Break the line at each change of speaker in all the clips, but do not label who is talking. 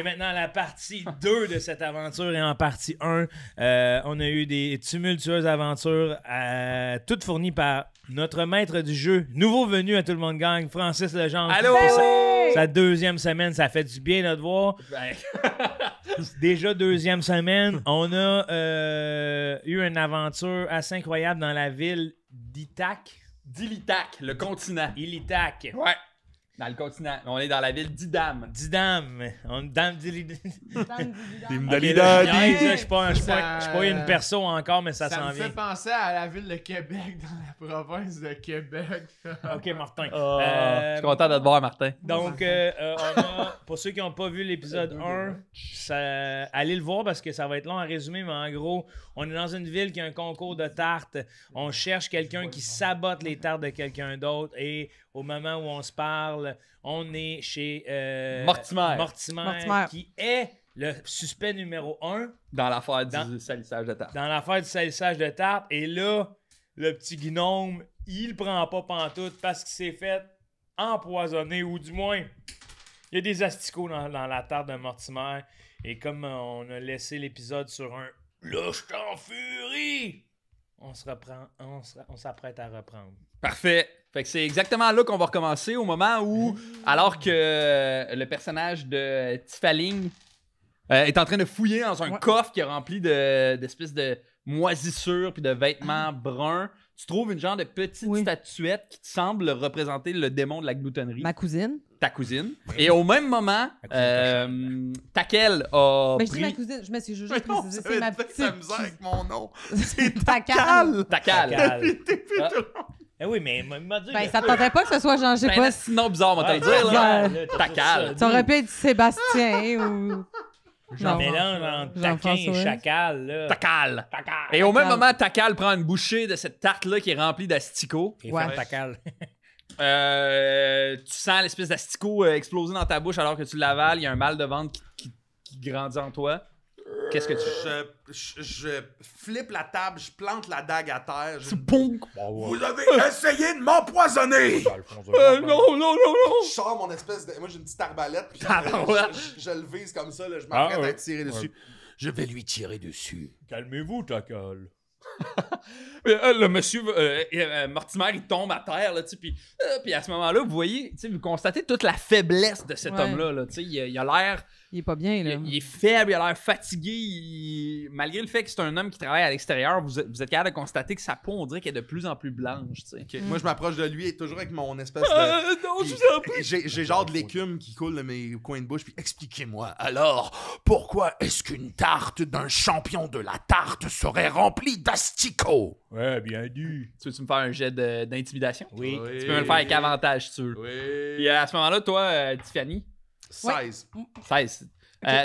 maintenant la partie 2 de cette aventure. Et en partie 1, on a eu des tumultueuses aventures, toutes fournies par notre maître du jeu, nouveau venu à Tout le monde gagne, Francis Legendre.
Allô!
Sa deuxième semaine, ça fait du bien de te voir.
Ben...
Déjà deuxième semaine, on a eu une aventure assez incroyable dans la ville d'Itac.
D'Ilitac, le continent.
Ilitac.
Ouais. Dans le continent. On est dans la ville d'Idam.
Didam. On est dans
Didam.
Je suis pas une perso encore, mais ça
Ça
s'en
me
vient.
fait penser à la ville de Québec dans la province de Québec.
Ok, Martin.
Je suis content de te voir, Martin.
Donc, on a, pour ceux qui n'ont pas vu l'épisode 1, allez le voir parce que ça va être long à résumer, mais en gros, on est dans une ville qui a un concours de tartes. On cherche quelqu'un qui sabote les tartes de quelqu'un d'autre et au moment où on se parle, on est chez
Mortimer,
qui est le suspect numéro 1
dans l'affaire du salissage de tarte.
Dans l'affaire du salissage de tarte. Et là, le petit gnome, il prend pas pantoute parce qu'il s'est fait empoisonner, ou du moins, il y a des asticots dans la tarte de Mortimer. Et comme on a laissé l'épisode sur un « Là, je t'en furie », on s'apprête à reprendre.
Parfait. Fait que c'est exactement là qu'on va recommencer, au moment où, alors que le personnage de Tifaling est en train de fouiller dans un coffre qui est rempli d'espèces de moisissures puis de vêtements bruns, tu trouves une genre de petite statuette qui te semble représenter le démon de la gloutonnerie.
Ma cousine.
Ta cousine. Et au même moment, Takel a
Mais je
pris...
dis ma cousine, je m'excuse, je veux juste préciser, c'est ma petite...
Ça misère avec mon nom.
C'est Tacal.
Tacal.
Eh oui, mais il m'a dit...
Ben, ça te tentait pas que ce soit genre, je sais
C'est
pas
un
si...
nom bizarre, on va te le dire, là. Tacal.
Ça aurait pu être Sébastien ou...
J'en mélange entre taquin et chacal, là.
Takal. Et au même moment, Takal prend une bouchée de cette tarte-là qui est remplie d'asticots.
Et fait tacal.
Tu sens l'espèce d'asticot exploser dans ta bouche alors que tu l'avales. Il y a un mal de ventre qui grandit en toi. Qu'est-ce que tu fais?
Je flippe la table, je plante la dague à terre.
Vous avez essayé de m'empoisonner!
Non.
Je sors mon espèce de... Moi, j'ai une petite arbalète, puis je le vise comme ça, là, je m'apprête à tirer dessus. Je vais lui tirer dessus.
Calmez-vous, Tacal.
Le monsieur Mortimer, il tombe à terre, là, puis à ce moment-là, vous voyez, vous constatez toute la faiblesse de cet homme-là. Là, il a l'air...
Il est pas bien, là.
Il est faible, il a l'air fatigué. Malgré le fait que c'est un homme qui travaille à l'extérieur, vous êtes capable de constater que sa peau, on dirait qu'elle est de plus en plus blanche.
Moi, je m'approche de lui et toujours avec mon espèce de...
Non, je vous en prie.
J'ai genre de l'écume qui coule de mes coins de bouche. Puis expliquez-moi, alors, pourquoi est-ce qu'une tarte d'un champion de la tarte serait remplie d'asticots?
Ouais, bien dit.
Tu veux-tu me faire un jet d'intimidation?
Oui.
Tu peux me le faire avec avantage, si tu veux.
Oui.
Et à ce moment-là, toi, Tiffany...
16.
16.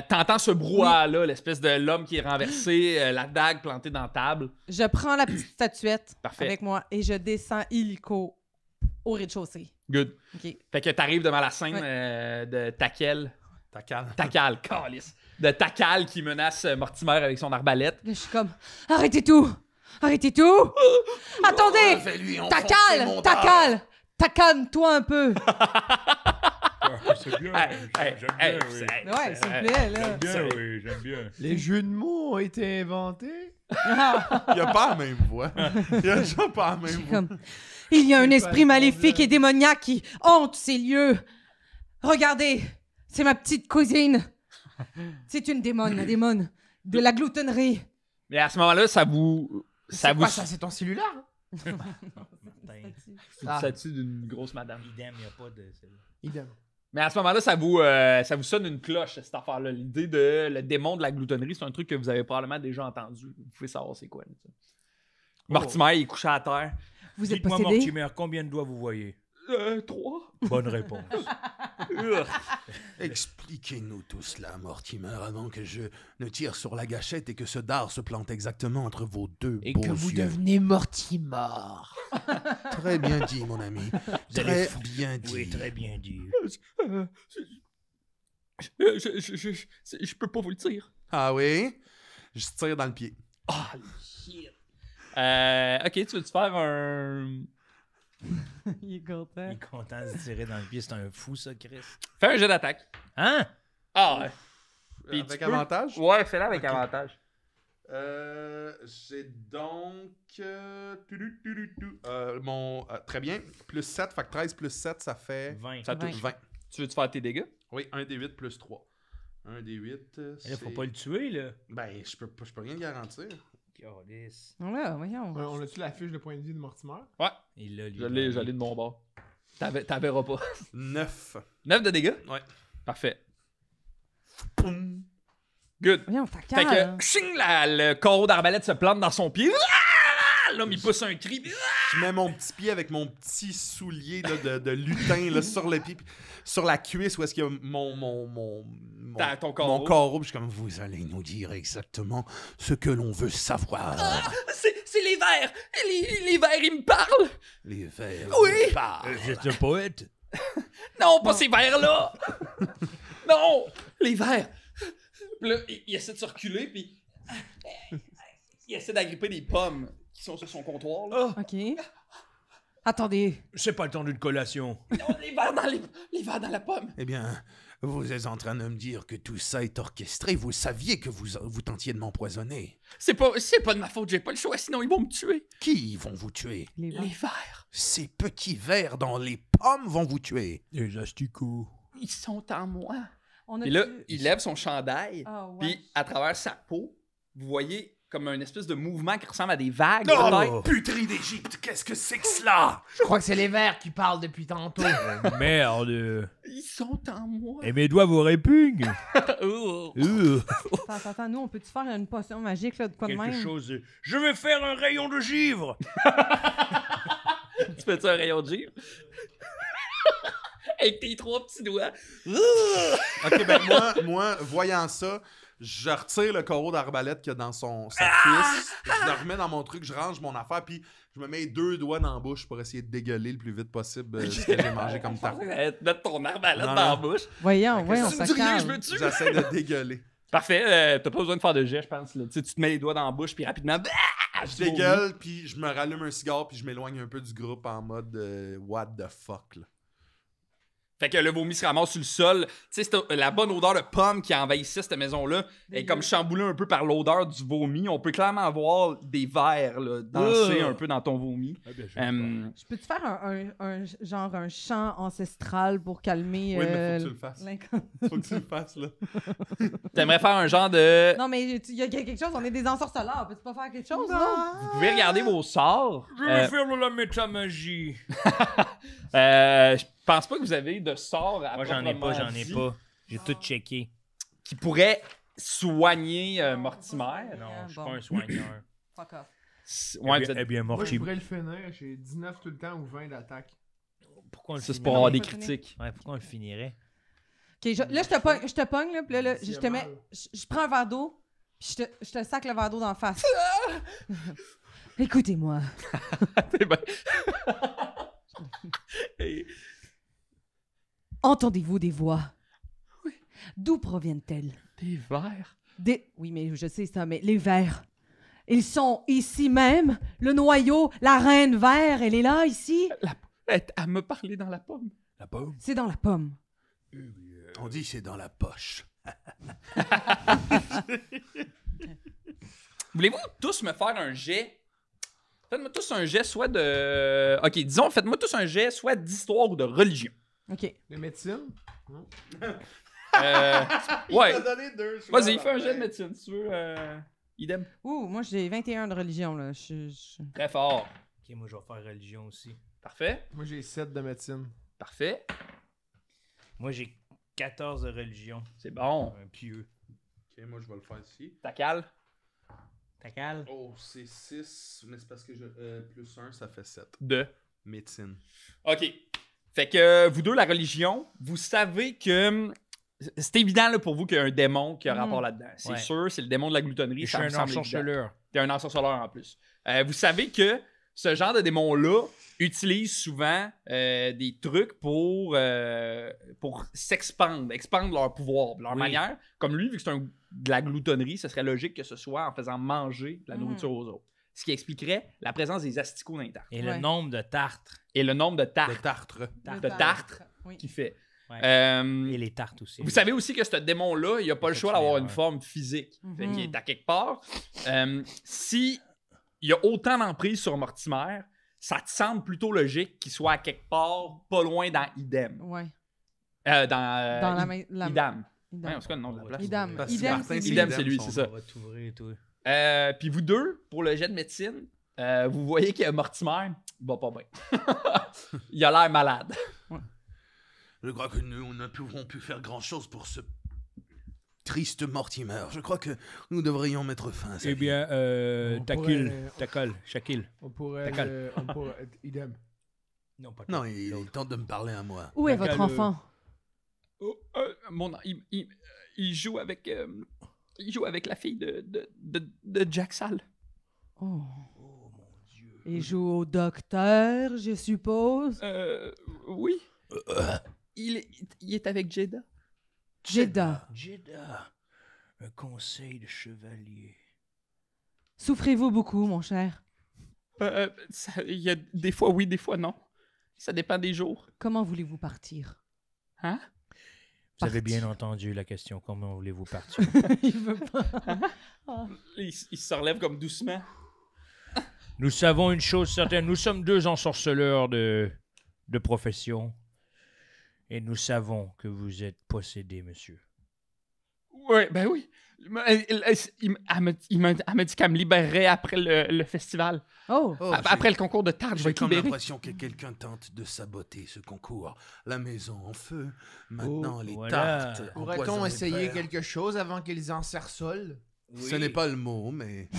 T'entends ce brouhaha-là, l'espèce de l'homme qui est renversé, la dague plantée dans la table.
Je prends la petite statuette
Parfait.
avec moi et je descends illico au rez-de-chaussée.
Good.
OK.
Fait que t'arrives devant la scène de Takel. Takal, calice. De Takal qui menace Mortimer avec son arbalète.
Là, je suis comme, arrêtez tout! Arrêtez tout! Attendez! Calme-toi un peu!
C'est bien.
Hey,
Ouais, s'il vous plaît, là.
J'aime bien.
Les jeux de mots ont été inventés?
Il a pas la même voix. Il a déjà pas la même voix.
Comme, il y a un esprit maléfique et démoniaque qui hante ces lieux. Regardez, c'est ma petite cousine. C'est une démone, la démone de la gloutonnerie.
Mais à ce moment-là, ça vous...
Ça, c'est ton cellulaire?
Ça-tu d'une grosse madame?
Idem, il n'y a pas de...
Idem.
Mais à ce moment-là, ça vous sonne une cloche, cette affaire-là. L'idée de le démon de la gloutonnerie, c'est un truc que vous avez probablement déjà entendu. Vous pouvez savoir c'est quoi. Mortimer, il est couché à terre.
Vous êtes
Dites-moi,
possédé?
Mortimer, combien de doigts vous voyez?
3.
Bonne réponse.
Expliquez-nous tout cela, Mortimer, avant que je ne tire sur la gâchette et que ce dard se plante exactement entre vos deux
Et
beaux
que vous
yeux.
devenez Mortimer.
Très bien dit, mon ami. Très bien dit.
Oui, très bien dit.
Je peux pas vous le dire.
Ah oui? Je tire dans le pied.
Ah, shit. Ok, tu veux-tu faire un...
Il est content.
Il est content de se tirer dans le pied. C'est un fou, ça, Chris.
Fais un jet d'attaque.
Hein?
Ah ouais. Puis
avec
tu peux-
avantage?
Ouais, fais-le avec
Ok.
avantage.
J'ai donc. Très bien. Plus 7, fait que 13 plus 7, ça fait
20.
Ça touche.
20.
Tu veux-tu faire tes dégâts?
Oui, 1 d 8 plus 3. 1 d 8.
Là, faut pas le tuer, là.
Ben, je peux rien garantir.
Calice.
Ouais, voyons.
On a-tu la fiche de point de vie de Mortimer?
Ouais.
Il l'a, lui.
J'allais de mon bord. T'en verras pas.
9.
9 de dégâts?
Ouais.
Parfait. Good.
Voyons, ta
Fait
cale.
que, ching, le coraux d'arbalète se plante dans son pied. Ah! L'homme, il pousse un cri.
Je mets mon petit pied avec mon petit soulier là, de lutin là, sur le pied, puis sur la cuisse où est-ce qu'il y a
Ton carreau.
mon carreau. Puis je suis comme, vous allez nous dire exactement ce que l'on veut savoir.
C'est les vers. Les vers, ils me parlent.
Les vers.
Oui.
C'est un poète.
Non, pas ces vers-là. Non, les vers. Puis là, il essaie de se reculer, puis il essaie d'agripper des pommes qui sont sur son comptoir. Là.
Oh,
OK. Attendez.
c'est pas le temps d'une collation.
Non, les vers dans la pomme.
Eh bien, vous êtes en train de me dire que tout ça est orchestré. Vous saviez que vous tentiez de m'empoisonner.
C'est pas de ma faute, j'ai pas le choix, sinon ils vont me tuer.
Qui vont vous tuer?
Les
Les vers,
Ces petits vers dans les pommes vont vous tuer.
Les asticots.
ils sont en moi.
On a
Et là, il lève son chandail,
Ah, ouais.
puis à travers sa peau, vous voyez comme un espèce de mouvement qui ressemble à des vagues.
Oh,
peut-être.
puterie d'Égypte, qu'est-ce que c'est que cela?
Je crois que c'est les verts qui parlent depuis tantôt.
Merde.
Ils sont en moi.
Et mes doigts vous répugnent.
Oh.
Attends, nous, on peut-tu faire une potion magique, là, de quoi de
Quelque
même?
chose. Je vais faire un rayon de givre.
Tu fais-tu un rayon de givre? Avec tes 3 petits doigts.
Ok, ben moi, voyant ça, je retire le carreau d'arbalète qu'il y a dans sa cuisse, je le remets dans mon truc, je range mon affaire, puis je me mets 2 doigts dans la bouche pour essayer de dégueuler le plus vite possible ce que j'ai mangé comme tarte.
Mettre ton arbalète
Non,
dans la
non.
bouche.
Voyons,
Tu
ça
me dis rien, je
calme.
me tue.
J'essaie de dégueuler.
Parfait, t'as pas besoin de faire de jet, je pense. Là. Tu sais, tu te mets les doigts dans la bouche, puis rapidement,
Je dégueule, puis je me rallume un cigare, puis je m'éloigne un peu du groupe en mode what the fuck, là.
Fait que le vomi se ramasse sur le sol. Tu sais, c'est la bonne odeur de pomme qui envahissait cette maison-là est comme chamboulée un peu par l'odeur du vomi. On peut clairement voir des vers là, danser un peu dans ton vomi.
Je peux-tu faire un chant ancestral pour calmer...
Oui, mais faut que tu le fasses.
l'incon-
Faut que tu le fasses, là.
T'aimerais faire un genre de...
Non, mais il y a quelque chose, on est des ensorceleurs. Peux-tu pas faire quelque chose, là?
Vous pouvez regarder vos sorts.
Je vais faire de la métamagie.
Je pense pas que vous avez de sorts à
Moi, j'en ai
dit
pas. J'ai tout checké.
qui pourrait soigner Mortimer.
Non, je suis
bon.
pas un soigneur.
Fuck off.
Ouais,
eh
vous êtes...
bien, bien
Moi, je
Morty.
pourrais le finir. J'ai 19 tout le temps ou 20 d'attaque.
Pourquoi on le
Ça, c'est
finirait?
pour avoir des
Pas fini.
critiques.
Ouais, pourquoi on le finirait?
OK, là, je te pogne, là, puis là,
S'il y
je
a
te mets...
mal.
Je prends un verre d'eau, puis je te sac le verre d'eau d'en face. Écoutez-moi.
Eh ben- Et-
Entendez-vous des voix? Oui. D'où proviennent-elles?
Des vers.
Oui, mais je sais ça, mais les vers. Ils sont ici même. Le noyau, la reine vert, elle est là, ici.
Elle me parler dans la pomme.
La pomme?
C'est dans la pomme.
On dit c'est dans la poche.
Voulez-vous tous me faire un jet? Faites-moi tous un jet soit de... Ok, disons, faites-moi tous un jet soit d'histoire ou de religion.
OK.
De médecine?
Ouais.
donné 2 choix.
Vas-y, fais un jet de médecine, si tu veux. Idem.
Ouh, moi, j'ai 21 de religion, là.
Très fort.
Ok, moi, je vais faire religion aussi.
Parfait.
Moi, j'ai 7 de médecine.
Parfait.
Moi, j'ai 14 de religion.
C'est bon.
Un pieux.
Ok, moi je vais le faire ici.
Ta cale.
Ta cale?
Oh, c'est 6, mais c'est parce que plus 1, ça fait 7.
De.
Médecine.
OK. Fait que vous deux, la religion, vous savez que c'est évident là, pour vous qu'il y a un démon qui a rapport là-dedans. C'est
Ouais.
sûr, c'est le démon de la gloutonnerie.
Et je
ça
suis
me
un
semble évident.
ensorceleur.
T'es un ensorceleur en plus. Vous savez que ce genre de démons-là utilisent souvent des trucs pour expandre leur pouvoir, leur
Oui.
manière. Comme lui, vu que c'est de la gloutonnerie, ce serait logique que ce soit en faisant manger de la nourriture aux autres. Ce qui expliquerait la présence des asticots dans les tartres.
Et le
Ouais.
nombre de tartres.
Et le nombre de
De
tartres
tartre.
de tartres
Oui.
qu'il fait.
Et les tartes aussi.
Vous savez aussi que ce démon-là, il a pas le choix d'avoir une forme physique. Fait qu'il est à quelque part. Si il y a autant d'emprise sur Mortimer, ça te semble plutôt logique qu'il soit à quelque part pas loin dans Idem.
Ouais.
Dans
la
Idam.
Idam.
Ouais, c'est quoi le nom de la place?
Idam.
Parce que
Idem,
Martin,
c'est lui.
Idem, c'est lui, c'est ça.
On va t'ouvrir, toi.
Puis vous deux, pour le jet de médecine, vous voyez que Mortimer va pas bien. Il a l'air malade.
Je crois que nous ne pouvons plus faire grand-chose pour ce triste Mortimer. Je crois que nous devrions mettre fin à ça.
Eh bien,
On
Shakil.
On pourrait...
Takal.
Idem.
Non, pas
Non, il tente de me parler à moi.
Où est
Takal,
votre enfant?
Il joue avec la fille de Jack Sal.
Oh. Il joue au docteur, je suppose.
Oui. Il est avec Jeda.
Jeddah.
Jeddah. Un conseil de chevalier.
Souffrez-vous beaucoup, mon cher?
Il y a des fois oui, des fois non. Ça dépend des jours.
Comment voulez-vous partir?
Hein?
Vous avez
Partir.
bien entendu la question. Comment voulez-vous partir?
Il veut pas.
Il se relève comme doucement.
Nous savons une chose certaine. Nous sommes deux ensorceleurs de profession. Et nous savons que vous êtes possédé, monsieur.
Ouais, ben oui. Elle m'a dit qu'elle me libérerait après le festival.
Oh!
Après le concours de tarte, je vais
J'ai
être
comme
libéré.
l'impression que quelqu'un tente de saboter ce concours. La maison en feu, maintenant les
voilà.
tartes.
Pourrait-on
empoisonnées
essayer
de fer.
quelque chose avant qu'ils encercelent?
Ce n'est pas le mot, mais...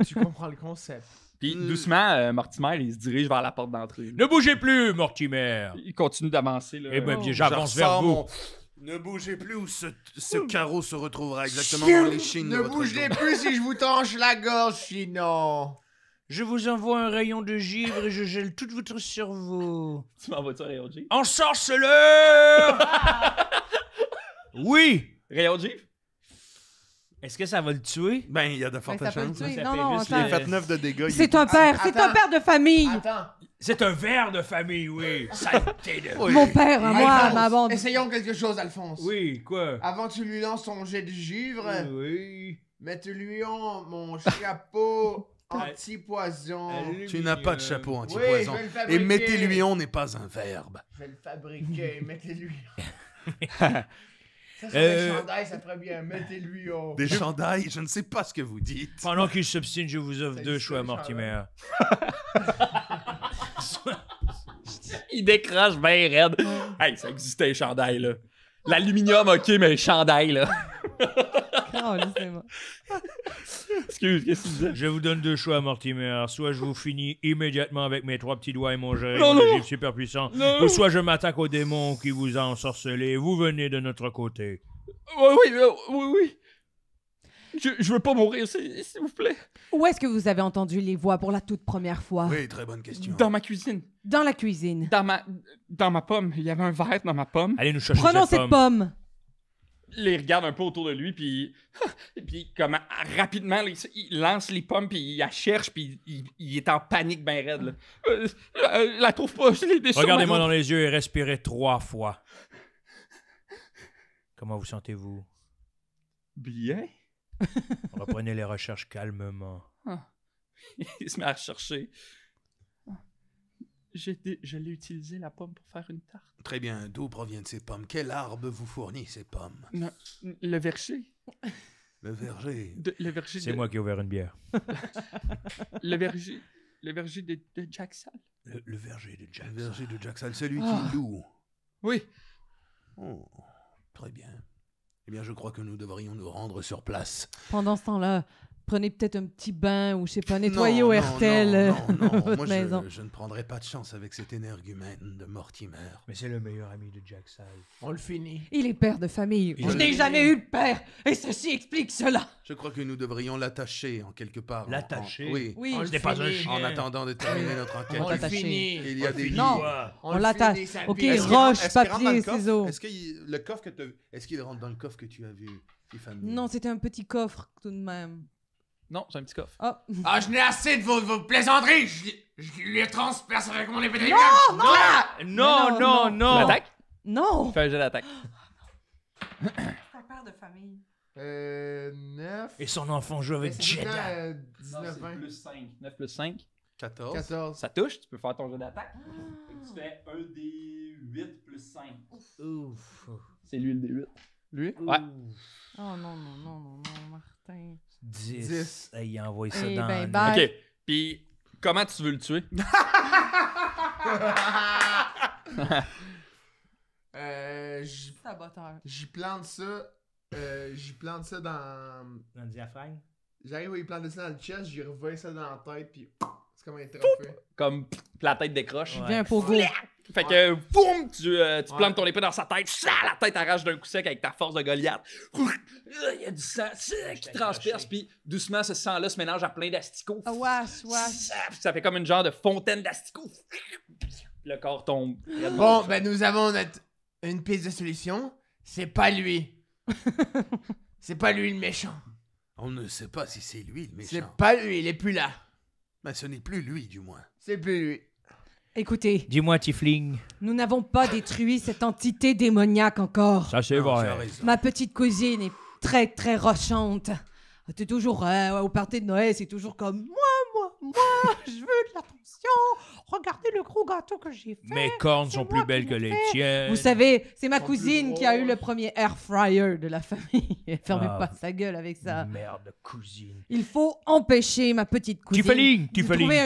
Tu comprends le concept.
Puis doucement, Mortimer, il se dirige vers la porte d'entrée.
Ne bougez plus, Mortimer!
Il continue d'avancer. Là.
Eh bien,
Oh.
j'avance
Je
vers
ressors
vous.
mon- Ne bougez plus ou ce carreau se retrouvera exactement dans l'échine de
Ne
votre
bougez
dos.
plus si je vous tranche la gorge, sinon.
Je vous envoie un rayon de givre et je gèle tout votre cerveau.
Tu m'envoies ça, Rayon G?
Ensorceleur! Oui!
Rayon G?
Est-ce que ça va le tuer?
Ben, il y a de fortes
ça peut le
chances.
tuer.
Ça
Non,
fait
non,
juste
Il a
attends.
fait 9 de dégâts. il
C'est
est-
un père, c'est un
Attends.
père de famille.
Attends.
C'est un verre de famille, oui. Saleté de...
Oui.
Mon père, à moi, à
Alphonse,
ma bande.
Essayons quelque chose, Alphonse.
Oui, quoi?
Avant que tu lui lances ton jet de givre,
Oui.
mette-lui mon chapeau anti-poison.
Tu n'as pas de chapeau
Oui,
anti-poison.
je vais le
Et
fabriquer.
mettez-lui-on n'est pas un verbe.
Je vais le fabriquer, mettez-lui. Ça, c'est un chandail, ça ferait bien. Mettez-lui on.
Des chandails, je ne sais pas ce que vous dites.
Pendant qu'il s'obstine, je vous offre
Ça
deux
dit
choix,
ça,
Mortimer.
Il décroche bien raide. Hey, ça existait, les chandails, là. L'aluminium, ok, mais les chandails, là.
Oh, laissez-moi.
Excuse, qu'est-ce que tu disais?
Je vous donne deux choix, Mortimer. Soit je vous finis immédiatement avec mes trois petits doigts et mon jet
Non, non.
givre super puissant, ou soit je m'attaque au démon qui vous a ensorcelé. Vous venez de notre côté.
Oui. Je veux pas mourir, s'il vous plaît.
Où est-ce que vous avez entendu les voix pour la toute première fois?
Oui, très bonne question.
Dans ma cuisine.
Dans la cuisine.
Dans ma pomme. Il y avait un verre dans ma pomme.
Allez nous chercher
Prenons
cette
cette
pomme.
pomme.
Il regarde un peu autour de lui, puis... puis comme rapidement, là, il lance les pommes, puis il la cherche, puis il est en panique ben raide, là. La trouve pas, je l'ai déçue.
Regardez-moi dans les yeux et respirez 3 fois. Comment vous sentez-vous?
Bien.
Reprenez les recherches calmement.
Il se met à rechercher. Je l'ai utilisé, la pomme, pour faire une tarte.
Très bien, d'où proviennent ces pommes? Quel arbre vous fournit ces pommes?
Le verger.
Le verger.
Le verger
C'est moi qui ai ouvert une bière.
Le verger de Jack Sal.
Le verger de Jack.
Le verger de Jacksal, celui
Ah.
qui loue.
Oui.
Oh, très bien. Eh bien, je crois que nous devrions nous rendre sur place.
Pendant ce temps-là, prenez peut-être un petit bain ou je sais pas, nettoyer
Non,
au
non,
RTL
non,
votre
moi,
maison.
je ne prendrai pas de chance avec cet énergumène de Mortimer.
Mais c'est le meilleur ami de Jack Sal.
On le finit.
Il est père de famille.
Il
Je
est-
n'ai jamais eu de père et ceci explique cela.
Je crois que nous devrions l'attacher en quelque part.
L'attacher?
Oui.
Oui.
On
Ce
le
n'est pas un
finit.
chien.
En attendant de terminer notre enquête.
On le
l'attacher.
finit.
Il y a des
Non.
livres.
On
le
l'attache.
finit, ça
Ok,
pique.
Est-ce qu'il
roche,
rentre- est-ce qu'il rentre dans
papier,
le coffre?
ciseaux.
Est-ce que le coffre que tu est-ce qu'il rentre dans le coffre que tu as vu, Tiffany?
Non, c'était un petit coffre tout de même.
Non, c'est un petit coffre.
Oh.
Ah, je n'ai assez de vos plaisanteries. Je lui transperce avec mon épée de
Non,
Non, non,
Tu
non!
l'attaques?
Non!
Fais un jet d'attaque.
Ta père de famille.
9.
Et son enfant joue avec Jedi.
19, 20.
plus 5. 9 plus 5.
14.
14.
Ça touche, tu peux faire ton jeu d'attaque. Tu fais un des 8 plus 5.
Ouf.
C'est lui le D8.
Lui?
Ouais.
Oh non, non, non, non, non, Martin.
10. Hey, il envoie ça
Eh
dans
ben,
le-
bye.
Ok. Puis, comment tu veux le tuer?
Saboteur.
J'y plante ça. J'y plante ça dans.
Dans le diaphragme.
J'arrive à y planter ça dans le chest, j'y revois ça dans la tête, puis c'est comme un trophée.
Comme la tête décroche.
Ouais.
Viens un pogo.
Fait que, boum, tu plantes ton épée dans sa tête, la tête arrache d'un coup sec avec ta force de Goliath. Il y a du sang qui transperce, puis doucement, ce sang-là se mélange à plein d'asticots.
Ah, wesh, wesh.
Ça fait comme une genre de fontaine d'asticots. Le corps tombe.
Bon, ben nous avons une piste de solution. C'est pas lui. C'est pas lui le méchant.
On ne sait pas si c'est lui le
C'est
méchant.
pas lui, il est plus là.
Mais ce n'est plus lui, du moins.
C'est plus lui.
Écoutez,
Dis-moi, Tifling.
nous n'avons pas détruit cette entité démoniaque encore.
Ça, c'est
Non, tu as
vrai.
raison.
Ma petite cousine est très, très rochante. T'es toujours au party de Noël, c'est toujours comme moi, je veux de l'attention. Regardez le gros gâteau que j'ai fait.
Mes cornes
c'est
sont
moi
plus belles
qui
que
l'ai
les
fait.
tiennes.
Vous savez, c'est ma
Sont plus
cousine qui a eu
drôles.
le premier air fryer de la famille. Fermez
Ah.
pas sa gueule avec ça.
Merde, cousine.
Il faut empêcher ma petite cousine
Tifaling,
de
Tifaling,
trouver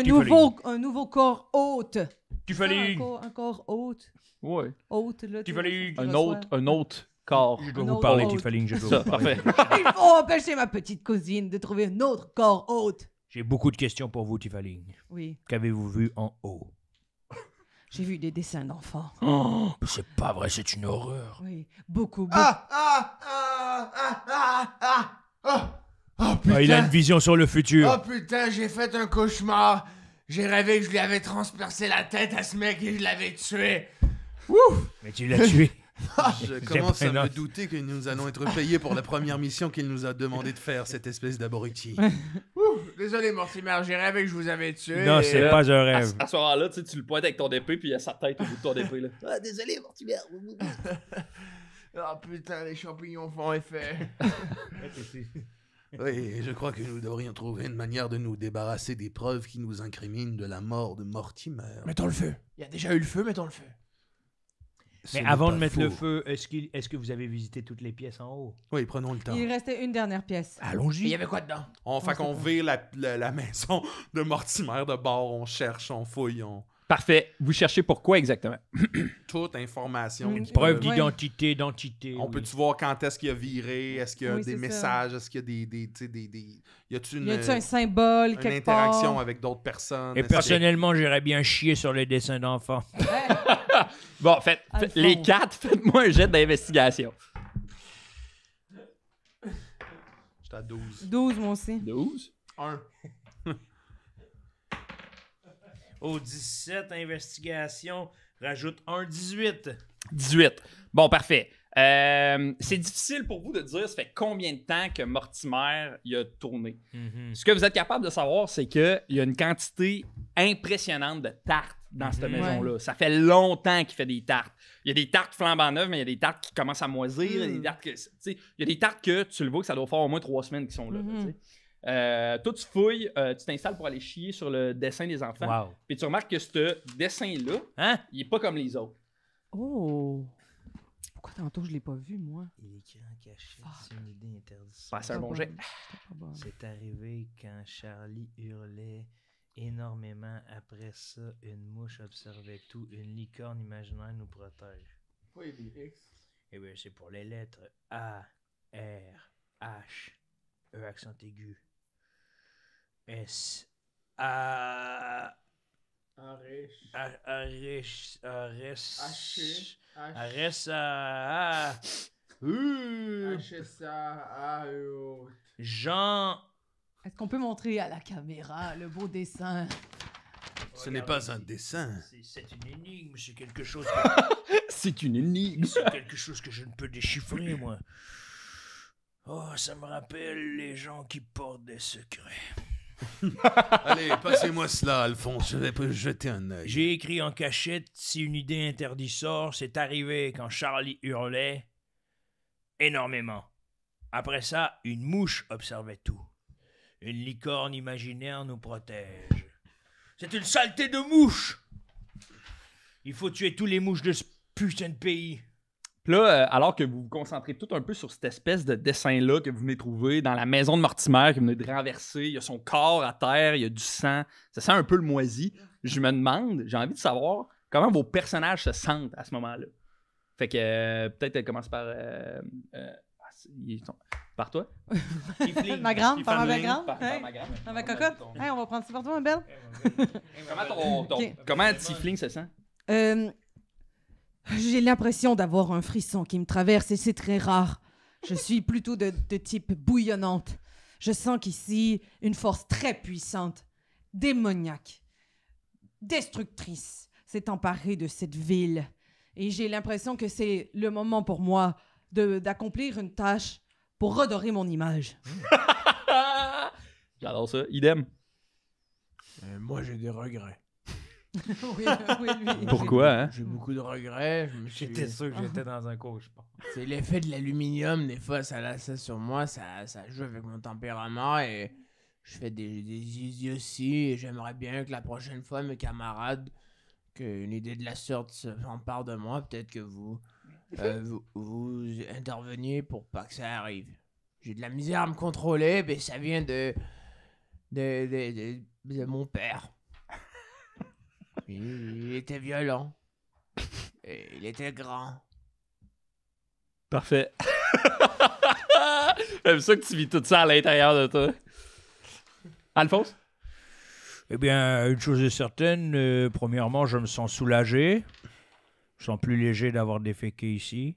un nouveau corps hôte.
Tifaling.
Un corps hôte.
Ouais.
Hôte, là. tu
Tifaling.
reçois.
Un autre corps.
Je dois
Un
vous
autre
parler,
hôte.
Tifaling. Je dois
Ça,
vous parler.
parfait.
Il faut empêcher ma petite cousine de trouver un autre corps hôte.
J'ai beaucoup de questions pour vous, Tifaling.
Oui,
Qu'avez-vous vu en haut?
j'ai vu des dessins d'enfants.
Oh, c'est pas vrai, c'est une horreur.
Oui, beaucoup.
Oh putain.
Ah, il a une vision sur le futur.
Oh putain, j'ai fait un cauchemar. J'ai rêvé que je lui avais transpercé la tête à ce mec et je l'avais tué.
Mais tu l'as tué.
Je commence à me
impressionnant.
douter que nous allons être payés pour la première mission qu'il nous a demandé de faire, cette espèce d'abruti.
Désolé Mortimer, j'ai rêvé que je vous avais tué.
Non,
et-
c'est pas un rêve.
À ce moment-là, tu le pointes avec ton épée, puis il y a sa tête au bout de ton épée. Là.
Ah, désolé Mortimer. Oh putain, les champignons font effet.
Oui, je crois que nous devrions trouver une manière de nous débarrasser des preuves qui nous incriminent de la mort de Mortimer.
Mettons le feu. Il y a déjà eu le feu, mettons le feu.
Ce
Mais
n'est
avant
pas
de mettre
faux.
le feu, est-ce que vous avez visité toutes les pièces en haut?
Oui, prenons le temps.
Il restait une dernière pièce.
Et il y
Allons-y.
avait quoi dedans?
Fait qu'on vire la maison de Mortimer de bord, on cherche, on fouille, on...
Parfait. Vous cherchez pourquoi exactement?
Toute information.
Une
qui
Preuve
peut-
Ouais.
d'identité.
On peut-tu voir quand est-ce qu'il a viré? Est-ce qu'il y a
Oui,
des
c'est ça.
messages? Est-ce qu'il y a y a-tu
Y a-tu un symbole
une
quelque
interaction
part?
avec d'autres personnes?
Et
Est-ce que-
personnellement, j'irais bien chier sur les dessins d'enfants.
Bon,
Alphonse.
les 4, faites-moi un jet d'investigation.
J'étais à 12.
12, moi aussi.
12.
1.
Au 17, investigation, rajoute un 18.
18. Bon, parfait. C'est difficile pour vous de dire ça fait combien de temps que Mortimer y a tourné.
Mhm.
Ce que vous êtes capable de savoir, c'est qu'il y a une quantité impressionnante de tartes dans cette
Mhm.
maison-là. Ça fait longtemps qu'il fait des tartes. Il y a des tartes flambant neuves, mais il y a des tartes qui commencent à moisir. Il y a des tartes que, tu sais, il y a des tartes que tu le vois que ça doit faire au moins 3 semaines qui sont là.
Mhm.
Tu sais. Toi, tu fouilles, tu t'installes pour aller chier sur le dessin des enfants.
Wow.
Puis tu remarques que ce dessin-là,
Hein?
il est pas comme les autres.
Oh. Pourquoi tantôt je l'ai pas vu, moi?
Il écrit en cachette,
Fuck.
c'est une idée interdite.
Passe un
Pas
bon
bonne.
jet.
C'était pas bonne.
C'est arrivé quand Charlie hurlait énormément. Après ça, une mouche observait tout. Une licorne imaginaire nous protège.
Oui, des X.
Eh bien, c'est pour les lettres A, R, H, E accent aigu, S, A,
Enriche.
Arish, Ares,
H.
Ares, A,
HSA.
Jean.
Est-ce qu'on peut montrer à la caméra le beau dessin?
Ce n'est pas un dessin.
C'est une énigme, c'est quelque chose
C'est une énigme.
c'est quelque chose que je ne peux déchiffrer, moi. Oh, ça me rappelle les gens qui portent des secrets.
Allez, passez-moi cela, Alphonse. Je vais jeter un œil.
J'ai écrit en cachette, si une idée interdite sort, c'est arrivé quand Charlie hurlait énormément. Après ça, une mouche observait tout. Une licorne imaginaire nous protège. C'est une saleté de mouche! Il faut tuer tous les mouches de ce putain de pays.
Puis là, alors que vous vous concentrez tout un peu sur cette espèce de dessin-là que vous venez de trouver dans la maison de Mortimer, que vous venez de renverser, il y a son corps à terre, il y a du sang, ça sent un peu le moisi. Je me demande, j'ai envie de savoir comment vos personnages se sentent à ce moment-là. Fait que peut-être elle commence par... par toi?
Ma grande, par ma belle grande.
Par
Hey,
ma grande.
par ma cocotte. Hey, on va prendre ça pour toi, ma belle.
Comment Tiefling se sent?
J'ai l'impression d'avoir un frisson qui me traverse et c'est très rare. Je suis plutôt de type bouillonnante. Je sens qu'ici, une force très puissante, démoniaque, destructrice, s'est emparée de cette ville. Et j'ai l'impression que c'est le moment pour moi d'accomplir une tâche pour redorer mon image.
J'adore ça. Idem.
Moi, j'ai des regrets.
oui, lui.
Pourquoi, hein?
J'ai beaucoup de regrets.
J'étais sûr que j'étais dans un cauchemar.
C'est l'effet de l'aluminium, des fois, ça sur moi, ça joue avec mon tempérament et je fais des idioties et j'aimerais bien que la prochaine fois, mes camarades, qu'une idée de la sorte s'empare de moi, peut-être que vous interveniez pour pas que ça arrive. J'ai de la misère à me contrôler, mais ça vient de mon père. Il était violent. Et il était grand.
Parfait. J'aime ça que tu vis tout ça à l'intérieur de toi. Alphonse?
Eh bien, une chose est certaine, premièrement, je me sens soulagé. Je me sens plus léger d'avoir déféqué ici.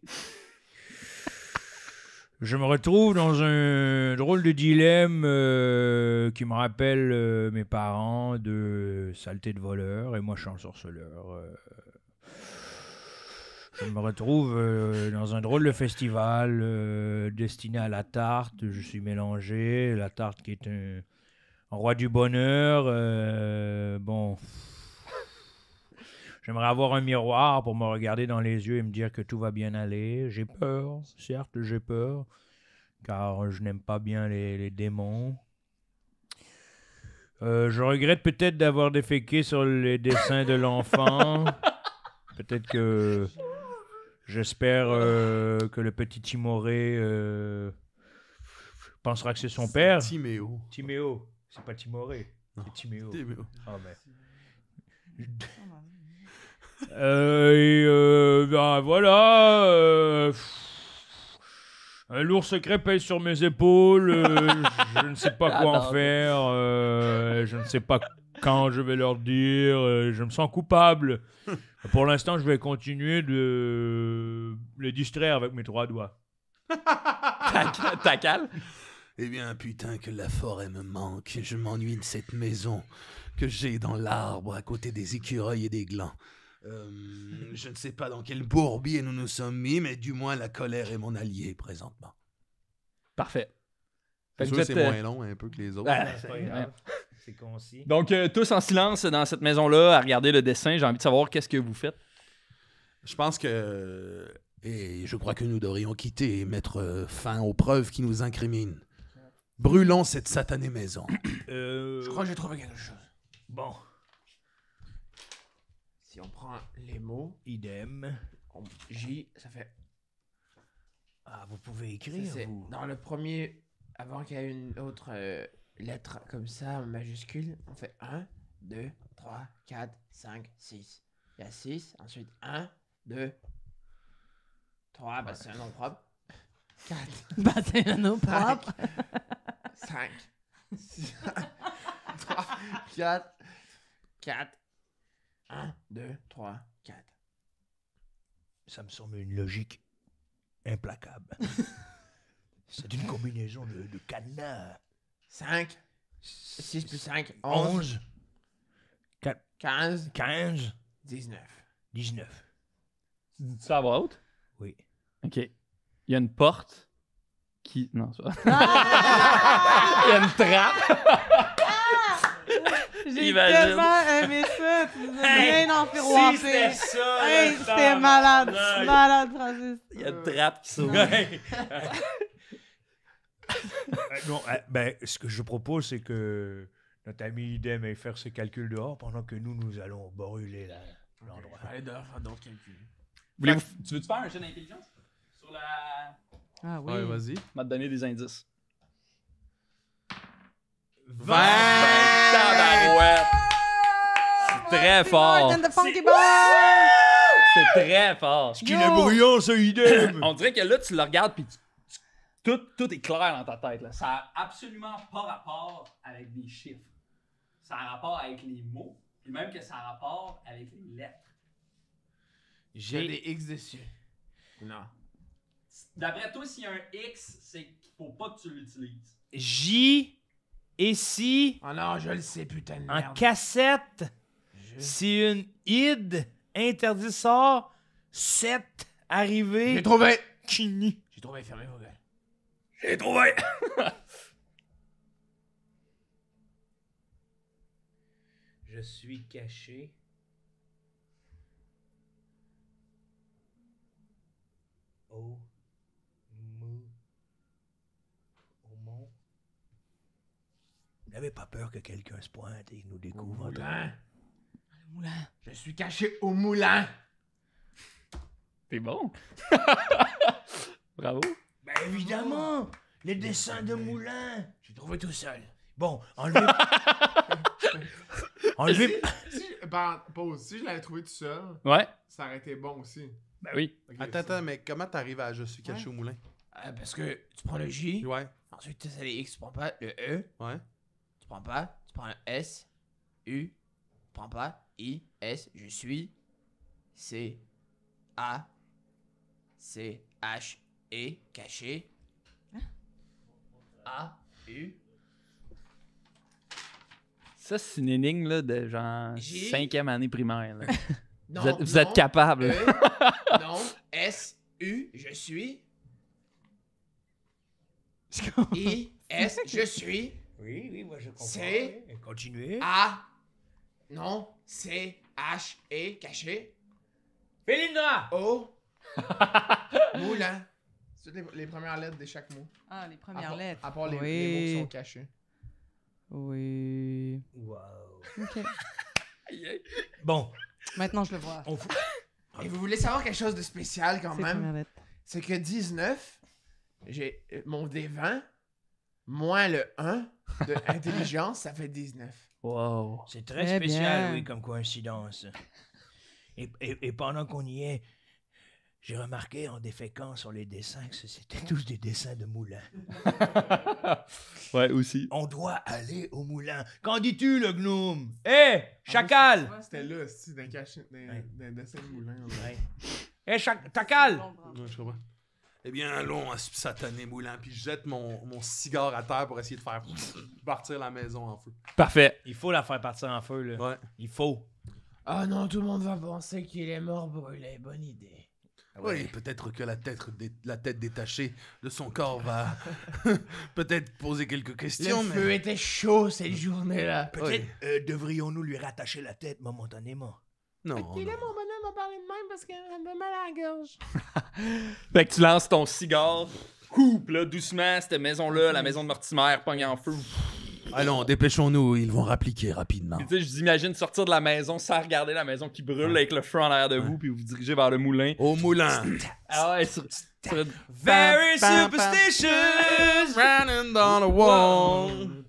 Je me retrouve dans un drôle de dilemme qui me rappelle mes parents de saleté de voleur et moi je suis un sorceleur. Je me retrouve dans un drôle de festival destiné à la tarte. Je suis mélangé. La tarte qui est un roi du bonheur. Bon... J'aimerais avoir un miroir pour me regarder dans les yeux et me dire que tout va bien aller. J'ai peur, certes, j'ai peur, car je n'aime pas bien les démons. Je regrette peut-être d'avoir déféqué sur les dessins de l'enfant. Peut-être que... J'espère que le petit Timoré pensera que c'est son père.
Timéo.
Timéo. C'est pas Timoré, c'est Timéo.
Timéo.
Ah ben... ben voilà. Un lourd secret pèse sur mes épaules. Je ne sais pas quoi en faire. Je ne sais pas quand je vais leur dire. Je me sens coupable. Pour l'instant, je vais continuer de les distraire avec mes 3 doigts.
T'as calme?
Eh bien, putain, que la forêt me manque. Je m'ennuie de cette maison que j'ai dans l'arbre à côté des écureuils et des glands. Je ne sais pas dans quel bourbier nous nous sommes mis, mais du moins la colère est mon allié présentement.
Parfait. Fait
C'est
que
sûr
vous
que c'est
êtes,
moins long un peu que les autres.
C'est pas grave. C'est concis.
Donc, tous en silence dans cette maison-là, à regarder le dessin. J'ai envie de savoir qu'est-ce que vous faites.
Je pense que... Et je crois que nous devrions quitter et mettre fin aux preuves qui nous incriminent. Brûlons cette satanée maison.
Je crois que j'ai trouvé quelque chose.
Bon,
Si on prend les mots,
idem.
J, ça fait...
Ah, vous pouvez
ça,
écrire,
c'est
vous.
dans le premier, avant qu'il y ait une autre lettre comme ça, en majuscule, on fait 1, 2, 3, 4, 5, 6. Il y a 6, ensuite 1, 2, 3, bah c'est un nom propre. 4,
Bah, c'est un nom propre.
5, 3, 4, 4, 1, 2, 3, 4.
Ça me semble une logique implacable. C'est une combinaison de cadenas.
5, 6 plus 5,
11,
15,
15,
19.
19.
Tu dis ça à voix haute?
Oui.
OK. Il y a une porte qui... Non, c'est pas...
Ah!
Il y a une trappe.
J'ai
Imagine.
tellement aimé ça. Tu nous as
Hey,
bien
Si c'était
enfiroissé.
ça,
Hey,
le
c'était malade.
tabarnak.
Malade, Francis.
Il y a une trappe qui s'ouvre.
Ouais.
Non, ben, ce que je propose, c'est que notre ami Idem aille faire ses calculs dehors pendant que nous allons brûler l'endroit.
Allez dehors faire d'autres calculs.
Tu veux-tu faire un jeu d'intelligence? Sur la...
Ah oui.
Ouais, vas-y.
Je vais te donner des indices.
20!
Tabarouette! C'est très fort.
And the Funky Boy!
C'est très fort.
Qu'il est bruyant, ce Idem!
On dirait que là, tu le regardes puis tout est clair dans ta tête. Là. Ça a absolument pas rapport avec des chiffres. Ça a rapport avec les mots, et même que ça a rapport avec les lettres.
J'ai des X dessus. Non.
D'après toi, s'il y a un X, c'est qu'il faut pas que tu l'utilises.
J et si
Oh non, je le sais, putain de
en
merde.
cassette, c'est une id interdit sort 7 arrivé.
J'ai trouvé.
Kini.
J'ai trouvé, fermez vos gueules.
J'ai trouvé. Je suis caché. Au mont.
N'avez pas peur que quelqu'un se pointe et nous découvre.
Moulin.
Moulin.
Je suis caché au moulin.
C'est bon. Bravo.
Ben évidemment! Les dessins de Moulin!
J'ai trouvé tout seul.
Bon, enlevez... enlevez...
Pause. Si je l'avais trouvé tout seul,
Ouais.
ça aurait été bon aussi.
Ben oui.
Ok,
Attends, mais comment t'arrives à Je suis caché au moulin?
Parce que tu prends le J,
Ouais,
ensuite tu as les X, tu prends pas le E,
ouais.
tu prends pas, tu prends le S, U, tu prends pas, I, S, je suis, C, A, C, H, E, caché, A, U,
Ça, c'est une énigme là, de genre
J.
5e année primaire. Là.
non,
Vous êtes capable.
E, non, S, U, je suis, I, S, je suis,
Oui, moi je comprends.
C'est-
Oui, continuez.
A, non, C, H, E, caché,
Félindra!
O, moulin.
C'est les premières lettres de chaque mot.
Ah, les
À
premières
part-
lettres.
À part les
Oui.
mots qui sont cachés.
Oui.
Wow.
OK.
Bon,
Maintenant, je le vois.
on fout...
Et vous voulez savoir quelque chose de spécial quand
C'est les
même?
premières lettres.
C'est que 19, j'ai mon D20, moins le 1 de intelligence, ça fait 19.
Wow.
C'est très
Très
spécial,
bien.
oui, comme coïncidence. Et pendant qu'on y est, j'ai remarqué en déféquant sur les dessins que c'était tous des dessins de Moulin.
Ouais, aussi.
On doit aller au Moulin. Qu'en dis-tu, le gnome? Hé, chacal!
C'était là, aussi, d'un cachet, d'un dessin de moulin.
Hé, chacal!
Ouais, je comprends. Eh bien, allons à ce satané moulin, puis je jette mon cigare à terre pour essayer de faire partir la maison en feu.
Parfait.
Il faut la faire partir en feu, là.
Ouais.
Il faut.
Ah non, tout le monde va penser qu'il est mort brûlé, bonne idée.
Oui, peut-être que la tête détachée de son corps va peut-être poser quelques questions,
Le feu était chaud cette journée-là.
Peut-être devrions-nous lui rattacher la tête momentanément.
Non,
Là,
non.
mon bonhomme m'a parlé de même parce qu'elle me fait mal à la gorge.
Fait que tu lances ton cigare. Puis là, doucement, cette maison-là, la maison de Mortimer, pogne en feu.
Allons, dépêchons-nous, ils vont rappliquer rapidement.
Puis tu sais, je vous imagine sortir de la maison sans regarder la maison qui brûle avec le feu en arrière de vous, puis vous dirigez vers le moulin.
Au moulin!
Ah ouais, sur
Very superstitious!
Running down the wall!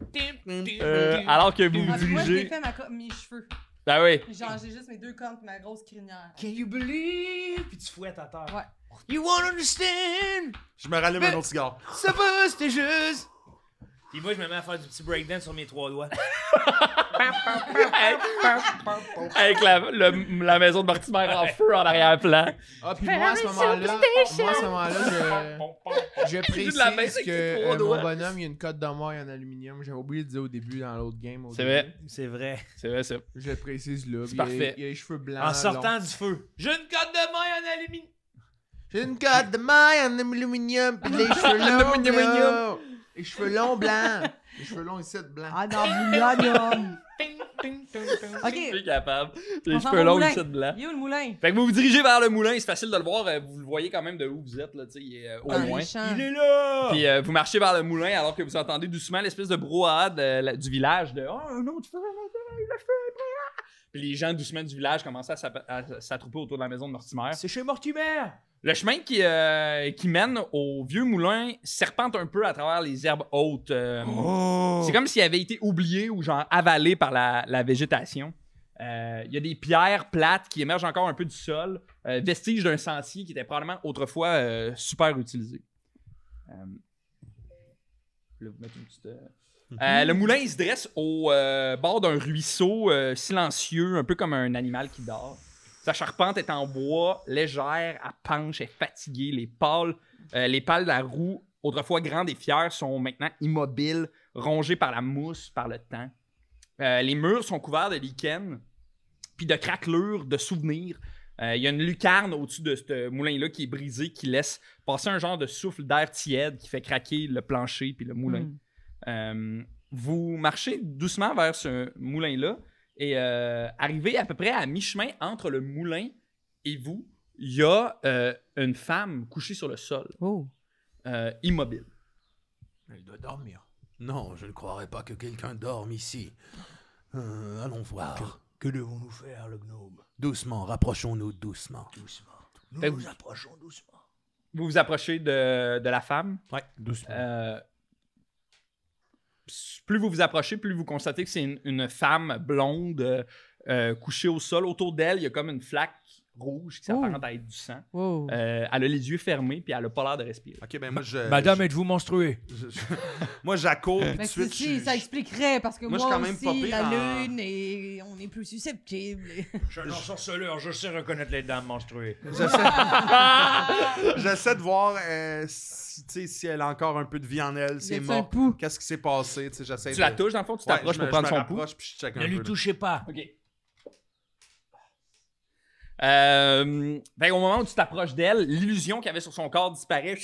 alors que vous vous
Ah, puis moi, je
dirigez.
défais mes cheveux.
Ben oui.
Genre, j'ai juste mes deux cornes et ma grosse crinière.
Can you believe? Puis tu fouettes à terre.
Ouais.
You won't understand!
Je me rallume un autre cigare.
Superstitious! Puis moi, je me mets à faire du petit breakdance sur mes 3 doigts.
Avec la maison de Mortimer en feu en arrière-plan.
Ah, puis moi, à ce moment-là, je précise
de la baisse avec
que
tes 3
mon
doigts.
bonhomme, il y a une cote de maille en aluminium. J'avais oublié de dire au début dans l'autre game.
C'est vrai.
C'est vrai.
C'est vrai, ça.
Je le précise là.
C'est
Il a-
parfait.
Il a les cheveux blancs.
En sortant
longs.
du feu. J'ai une cote de main en aluminium.
J'ai une cote de maille en aluminium pis les cheveux longs, là. Les cheveux longs blancs.
Les cheveux longs ici, blancs.
Ah, dans Boulogne.
Je
Ok,
suis capable. Les
On s'en va
cheveux
au
longs
moulin.
ici de blanc.
il est où le moulin?
Fait que vous vous dirigez vers le moulin, c'est facile de le voir, vous le voyez quand même de où vous êtes, là, tu sais, il est au
Dans
loin.
les champs.
Il est là!
Puis vous marchez vers le moulin alors que vous entendez doucement l'espèce de brouhaha du village de « Oh, un autre feu, le feu est brûlant! » Puis les gens doucement du village commencent à s'attrouper autour de la maison de Mortimer.
C'est chez Mortimer!
Le chemin qui mène au vieux moulin serpente un peu à travers les herbes hautes. C'est comme s'il avait été oublié ou genre avalé par la végétation. Il y a des pierres plates qui émergent encore un peu du sol, vestiges d'un sentier qui était probablement autrefois super utilisé. Là, vous mettez une petite, le moulin il se dresse au bord d'un ruisseau silencieux, un peu comme un animal qui dort. Sa charpente est en bois, légère, à penche, est fatiguée. Les pales de la roue, autrefois grandes et fières, sont maintenant immobiles, rongées par la mousse, par le temps. Les murs sont couverts de lichens, puis de craquelures, de souvenirs. Il y a une lucarne au-dessus de ce moulin-là qui est brisé, qui laisse passer un genre de souffle d'air tiède qui fait craquer le plancher puis le moulin. Vous marchez doucement vers ce moulin-là et arrivez à peu près à mi-chemin entre le moulin et vous. Il y a une femme couchée sur le sol, immobile.
Elle doit dormir.
Non, je ne croirais pas que quelqu'un dorme ici. Allons voir.
Que devons-nous faire, le gnome?
Doucement, rapprochons-nous doucement.
Doucement.
Fait
Nous
que
nous approchons doucement.
Vous vous approchez de la femme.
Ouais, doucement.
Plus vous vous approchez, plus vous constatez que c'est une femme blonde couchée au sol. Autour d'elle, il y a comme une flaque rouge qui s'apparente à être du sang.
Wow.
Elle a les yeux fermés puis elle a pas l'air de respirer.
Ok, ben moi je.
Madame, êtes-vous menstruée?
Moi j'accours, puis tout de
Mais
suite.
ceci, ça expliquerait, parce que
Moi,
moi,
je suis quand même
aussi,
pas pire
la
en-
lune, et on est plus susceptible.
Je suis un ensorceleur, je sais reconnaître les dames menstruées.
J'essaie de voir si, tu sais, si elle a encore un peu de vie en elle, si
Y
elle est
a-tu un
morte.
pouls?
Qu'est-ce qui s'est passé? Tu sais, j'essaie
Tu la touches dans le fond, tu t'approches pour prendre son pouls.
Puis je check un
Ne lui
peu. là.
touchez pas.
OK. Ben, au moment où tu t'approches d'elle, l'illusion qu'il y avait sur son corps disparaît.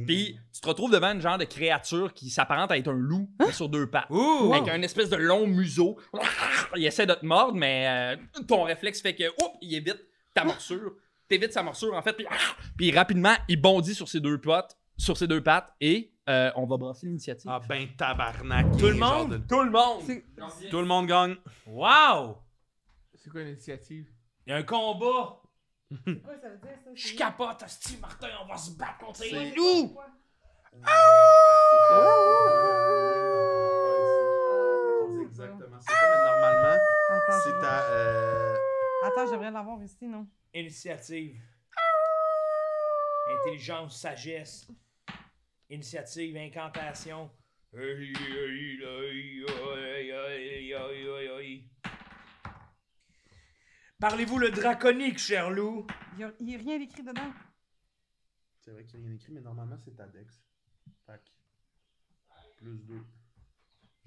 Puis tu te retrouves devant une genre de créature qui s'apparente à être un loup mais sur deux pattes. Avec un espèce de long museau. Il essaie de te mordre, mais ton réflexe fait que il évite ta morsure. T'évites sa morsure en fait. Puis rapidement, il bondit sur ses deux pattes. Et on va brasser l'initiative.
Ah ben tabarnak.
Tout le
genre
monde?
de-
Tout le monde!
C'est-
Tout le monde gagne.
Wow!
C'est quoi l'initiative?
Il y a un combat!
C'est quoi ça veut dire, ça?
Je capote, Asti Martin, on va se battre contre les
C'est-
loups!
Exactement. C'est ça, mais normalement,
Attends,
c'est à.
Attends, j'aimerais l'avoir ici, non?
Initiative. Intelligence, sagesse. Initiative, incantation. Parlez-vous le draconique, cher loup?
Il n'y a rien écrit dedans.
C'est vrai qu'il n'y a rien écrit, mais normalement, c'est ta dex. Fait que plus 2.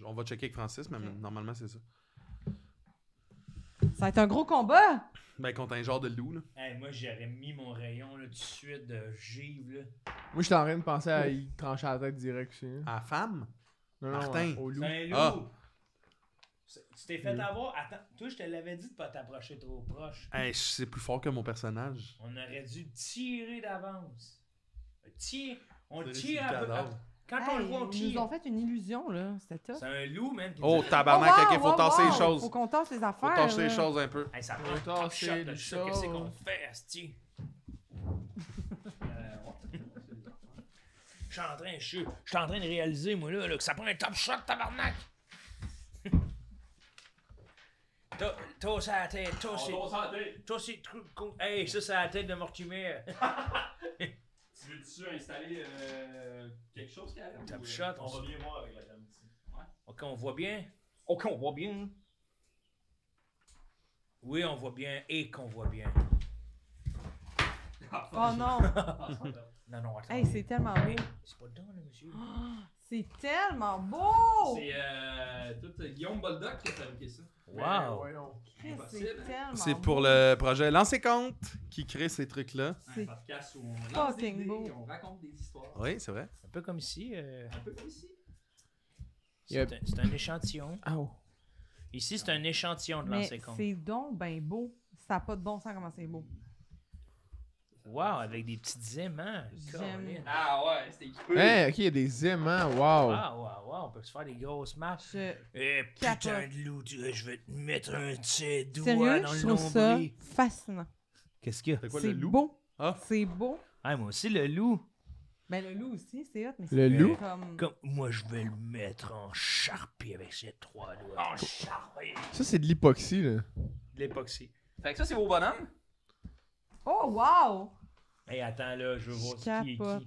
On va checker avec Francis, mais normalement, c'est ça.
Ça va être un gros combat!
Ben, contre un genre de loup, là.
Hey, moi, j'aurais mis mon rayon là, tout de suite de givre. Là.
Moi, j'étais en train de penser à y trancher la tête direct aussi.
À la femme?
Non,
Martin.
au loup.
C'est un loup.
Ah.
Tu t'es fait avoir. Attends, toi, je te l'avais dit de pas t'approcher trop proche.
Hey, c'est plus fort que mon personnage.
On aurait dû tirer d'avance. On
C'est
tire
le
un peu.
cadavre.
Quand on le voit, on
Ils
tire.
nous ont fait une illusion, là. C'était top.
C'est un loup, man. qui
Oh,
nous a-
tabarnak,
wow,
ok, faut
wow,
tasser
wow.
les choses.
Faut qu'on tasse les
Faut
affaires.
tasser les
là.
choses un peu.
Hey, ça
On
prend un
va
top
tasser
shot de
les
ça. Qu'est-ce qu'on
choses.
fait, Asti? Je suis en train de réaliser, moi, là, que ça prend un top shot, tabarnak! Toi, c'est la tête. Toi, c'est... Hey, ça, c'est la tête de Mortimer.
Tu veux-tu installer quelque chose, Karen?
Top shot, on va
bien voir avec la dame ici.
OK, on voit bien?
OK, on voit bien.
Oui, on voit bien et qu'on voit bien.
Oh non!
Non, non, attends.
Hey, c'est tellement beau.
C'est pas dedans, là, monsieur.
C'est tellement beau!
C'est tout Guillaume Boldoc qui a fabriqué ça.
Wow!
Voyons.
Chris,
impossible,
c'est tellement
C'est
beau.
pour le projet Lancer Compte qui crée ces trucs-là.
C'est
Un podcast où on lance des
fucking
idées,
beau.
on raconte des histoires.
Oui, c'est vrai.
Un peu comme ici.
Un peu comme ici.
C'est un échantillon.
Oh.
Ici, c'est un échantillon de
Mais
lancer con.
c'est donc ben beau. Ça n'a pas de bon sens comment c'est beau.
Wow, avec des petites aimants.
J'aime.
Ah ouais, c'était équipé.
Hey, ok, il y a des aimants, wow.
Wow, on peut se faire des grosses marches.
Je...
Eh,
Capote.
putain de loup, je vais te mettre un de ces doigts
Sérieux,
dans
je
le
trouve ça
nombril.
fascinant.
Qu'est-ce qu'il y a?
C'est quoi
C'est
le loup?
beau.
Ah.
C'est beau.
Ah, moi aussi, le loup.
Ben le loup aussi, c'est hot, mais
Le
c'est
loup?
comme...
Moi, je vais le mettre en charpie avec ses 3 doigts. En charpie.
Ça, c'est de l'hypoxie, là.
De l'époxy.
Fait que ça, c'est vos bonhommes.
Oh, wow!
Hey, attends, là, je veux voir
Je
qui est qui.
capote.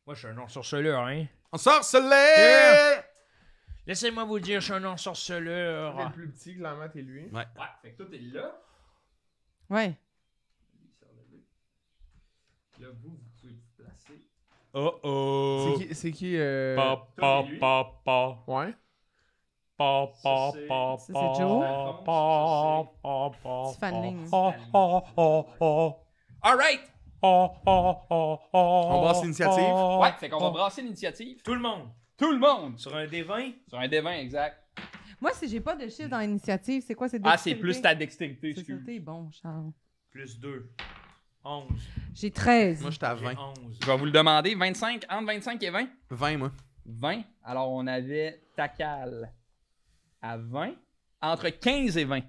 Moi, je suis un ensorceleur, hein.
On sort ce
Yeah! Laissez-moi vous dire, je suis un ensorceleur.
Le plus petit, clairement, t'es lui.
Ouais, fait que toi, t'es là.
Ouais.
Là, vous pouvez vous placer.
Oh.
C'est qui,
Pa,
Toi, t'es lui.
Ouais.
Pa,
c'est-
pa,
Ça, c'est Joe.
pa,
Tiffany.
Alright!
On brasse l'initiative.
Ouais, fait qu'on va brasser l'initiative.
Tout le monde.
Tout le monde!
Sur un D20.
Sur un D20, exact.
Moi, si j'ai pas de chiffre dans l'initiative, c'est quoi? C'est
Ah, c'est
dextérité?
plus ta dextérité, excuse.
Dextérité, bon, Charles.
Plus 2. 11.
J'ai 13.
Moi, j'étais à
J'ai
20.
11.
Je vais vous le demander. 25, entre 25 et 20?
20, moi.
20. Alors, on avait Takal à 20. Entre 15 et 20.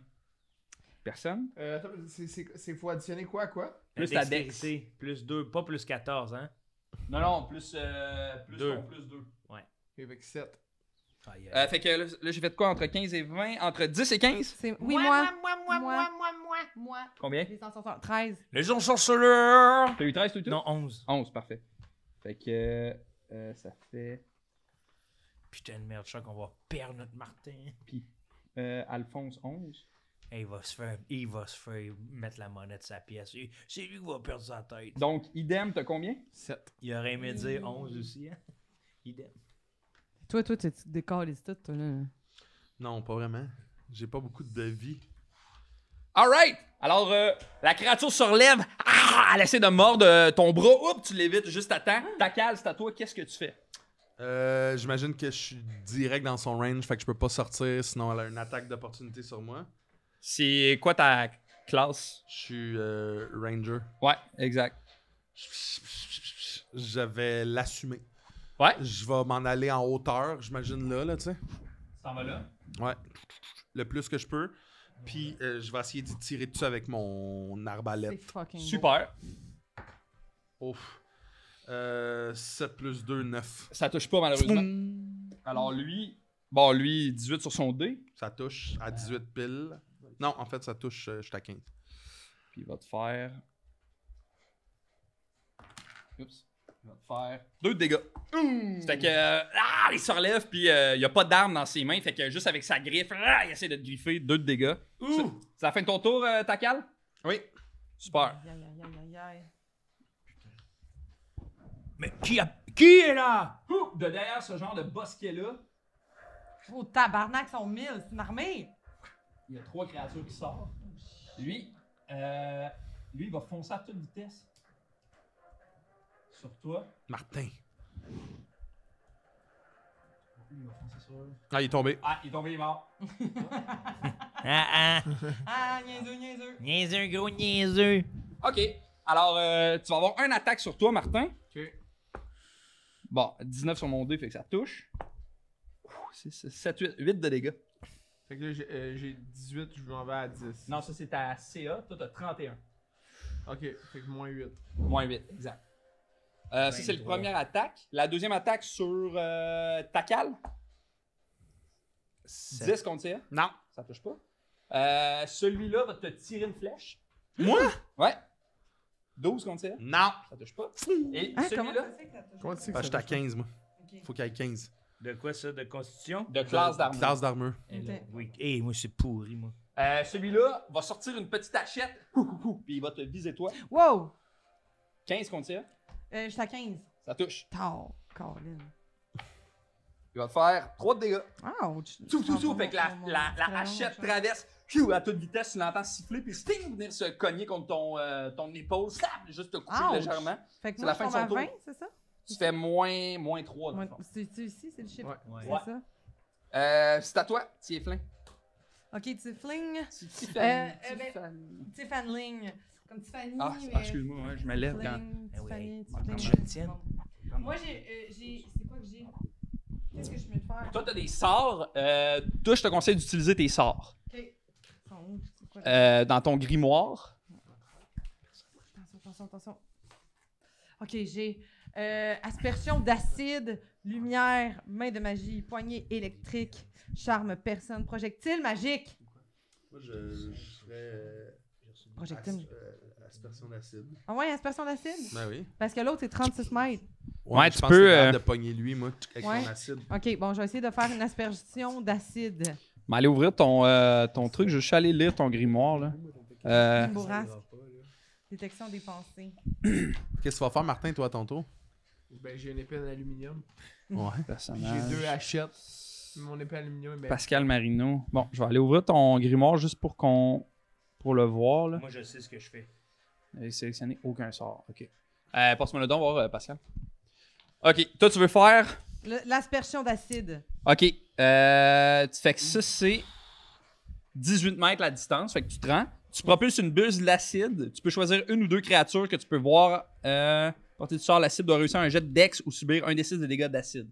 Personne?
Attends, c'est faut additionner quoi à quoi?
Plus ta dex.
Dextérité. Plus 2. Pas plus 14, hein.
Non, plus
Deux.
ton plus 2.
Avec 7.
Aïe, aïe.
Fait que là, j'ai fait quoi entre 15 et 20? Entre 10 et 15?
C'est... Oui, moi.
Combien?
Les ensorceleurs. 13.
Les ensorceleurs.
T'as eu 13 tout et tout?
Non, 11.
11, parfait. Fait que ça fait...
Putain de merde, je sens qu'on va perdre notre Martin.
Alphonse 11.
Hey, il va se faire mettre la monnaie de sa pièce. C'est lui qui va perdre sa tête.
Donc, idem, t'as combien?
7.
Il aurait aimé dire 11 aussi, hein. Idem.
Toi, tu te décolles tout, toi, là.
Non, pas vraiment. J'ai pas beaucoup de vie.
Alright! Alors, la créature se relève. Ah! Elle essaie de mordre ton bras. Oups, tu l'évites juste à temps. Takal, c'est à toi. Qu'est-ce que tu fais?
J'imagine que je suis direct dans son range, fait que je peux pas sortir, sinon elle a une attaque d'opportunité sur moi.
C'est quoi ta classe?
Je suis ranger.
Ouais, exact.
Je vais l'assumer.
Ouais.
Je vais m'en aller en hauteur, j'imagine là, tu sais.
Tu t'en vas là?
Ouais. Le plus que je peux. Puis je vais essayer d'y tirer dessus avec mon
C'est
arbalète.
fucking beau.
Super.
Ouf. 7 plus 2, 9.
Ça touche pas, malheureusement. Alors, lui, 18 sur son dé.
Ça touche à 18 piles. Non, en fait, ça touche, je suis à 15.
Puis il va te faire. Oups. Il va te faire 2 de dégâts. Fait que. Il se relève, puis il n'y a pas d'arme dans ses mains. Fait que juste avec sa griffe, il essaie de te griffer 2 de dégâts. C'est la fin de ton tour, Takal?
Oui.
Super.
Aïe, aïe, aïe, aïe, aïe.
Mais qui est là?
Ouh, de derrière ce genre de bosquet-là,
Oh, tabarnak, sont 1000, c'est une armée.
il y a 3 créatures qui sortent. Lui, il va foncer à toute vitesse. Sur toi.
Martin.
Lui, il va foncer sur...
Ah, il est tombé.
Ah, il est tombé, il est mort.
Ah, niaiseux.
Niaiseux, gros niaiseux.
Ok. Alors, tu vas avoir un attaque sur toi, Martin.
Ok.
Bon, 19 sur mon dé, fait que ça touche. 6, 7, 8 de dégâts.
Fait que là, j'ai 18, je m'en vais à 10.
Non, ça c'est ta CA, toi t'as 31.
Ok, fait que moins 8.
Moins 8, exact. Ça c'est la première attaque. La deuxième attaque sur Takal. 10 contre CA.
Non.
Ça touche pas. Celui-là va te tirer une flèche.
Moi?
Ouais. 12 contre CA.
Non.
Ça touche pas. Et
Hein, comment
celui-là,
ça fait que ça touche?
Comment tu sais que
Ah,
ça
j'étais à
touche pas?
15, moi.
Ok.
Faut qu'il y ait 15.
De quoi ça? De constitution?
de classe d'armure.
Classe d'armure.
Oui. Hey, moi, c'est pourri, moi.
Celui-là va sortir une petite hachette. Puis il va te viser toi.
Wow!
15 contre CA.
J'étais à 15.
Ça touche.
Tard, Colin.
Il va te faire 3 de dégâts.
Ouch!
Tout. Fait que la hachette traverse à toute vitesse. Tu l'entends siffler. Puis sting, venir se cogner contre ton épaule. Slap, juste te couper
Ouch.
légèrement.
Fait que
C'est
moi,
la fin
je
de
tombe
son
à
tour.
20, c'est ça?
Tu fais moins 3 dans le fond.
C'est ici, c'est le chiffre.
Ouais.
C'est
Ouais.
ça?
C'est à toi, Tiefling.
Ok, Tiefling.
Tiffany.
Tiffany. Comme Tiffany.
Ah,
mais
excuse-moi, ouais, je me lève quand.
Tiffany,
Ah oui.
Tiffany.
Je le tienne.
Bon. Moi, c'est quoi que j'ai? Qu'est-ce que je peux faire?
Toi, t'as des sorts. Toi, je te conseille d'utiliser tes sorts.
Ok. Ils sont où? C'est quoi?
Dans ton grimoire.
Attention. Ok, j'ai aspersion d'acide, lumière, main de magie, poignée électrique, charme, personne, projectile magique.
Moi, je ferais.
Projectile.
Aspersion d'acide.
Ah ouais, aspersion d'acide?
Ben oui.
Parce que l'autre, c'est 36 mètres.
Ouais,
je
tu
pense
peux,
que c'est capable de pogner lui, moi, avec
Ouais.
son acide.
Ok, bon, je vais essayer de faire une aspersion d'acide.
Mais allez ouvrir ton truc. Je vais juste aller lire ton grimoire. Là.
Une bourrasque. Détection des pensées.
Qu'est-ce que tu vas faire, Martin, toi, à ton tour?
Ben, j'ai une épée en aluminium.
Ouais.
Puis
Personnage.
j'ai 2 hachettes. Mon épée en aluminium, ben,
Pascal Marino. Bon, je vais aller ouvrir ton grimoire juste pour le voir. Là.
Moi, je sais ce que je fais.
J'ai sélectionné aucun sort. Ok. Passe-moi le don, voir Pascal. Ok, toi tu veux faire.
L'aspersion d'acide.
Ok. Tu fais que ça, c'est 18 mètres la distance. Fait que tu te rends. Tu propulses une bulle d'acide. Tu peux choisir une ou deux créatures que tu peux voir. Portée du sort, la cible doit réussir un jet de dex ou subir un des 6 de dégâts d'acide.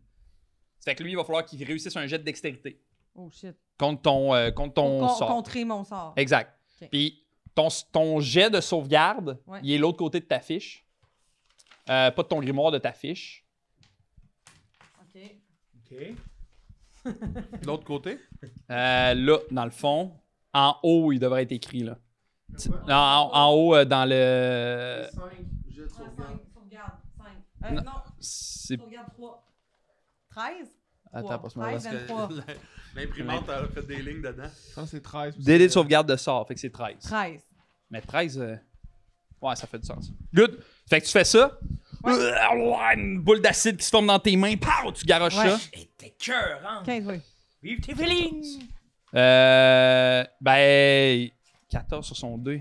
Ça fait que lui, il va falloir qu'il réussisse un jet de dextérité
Oh shit.
contre ton sort.
Contrer mon sort.
Exact.
Ok.
Puis ton jet de sauvegarde,
Ouais.
il est l'autre côté de ta fiche. Pas de ton grimoire, de ta fiche.
Ok.
OK.
De l'autre côté?
Là, dans le fond, en haut, il devrait être écrit. Là. En haut, dans le.
5.
Jet de sauvegarde.
Sauvegarde. 5.
Non.
Non,
C'est.
sauvegarde 3. 13?
Attends, passe-moi
13,
Parce que
23.
l'imprimante a fait des lignes dedans.
Je pense que c'est 13.
DD de sauvegarde de sort, fait que c'est 13.
13.
Mais 13, ouais, ça fait du sens. Good. Fait que tu fais ça. Une boule d'acide qui se forme dans tes mains. Pow! Tu garoches
Ouais.
ça.
Et t'es cœur, hein?
15, oui.
Vive tes feelings!
Ben. 14 sur son 2.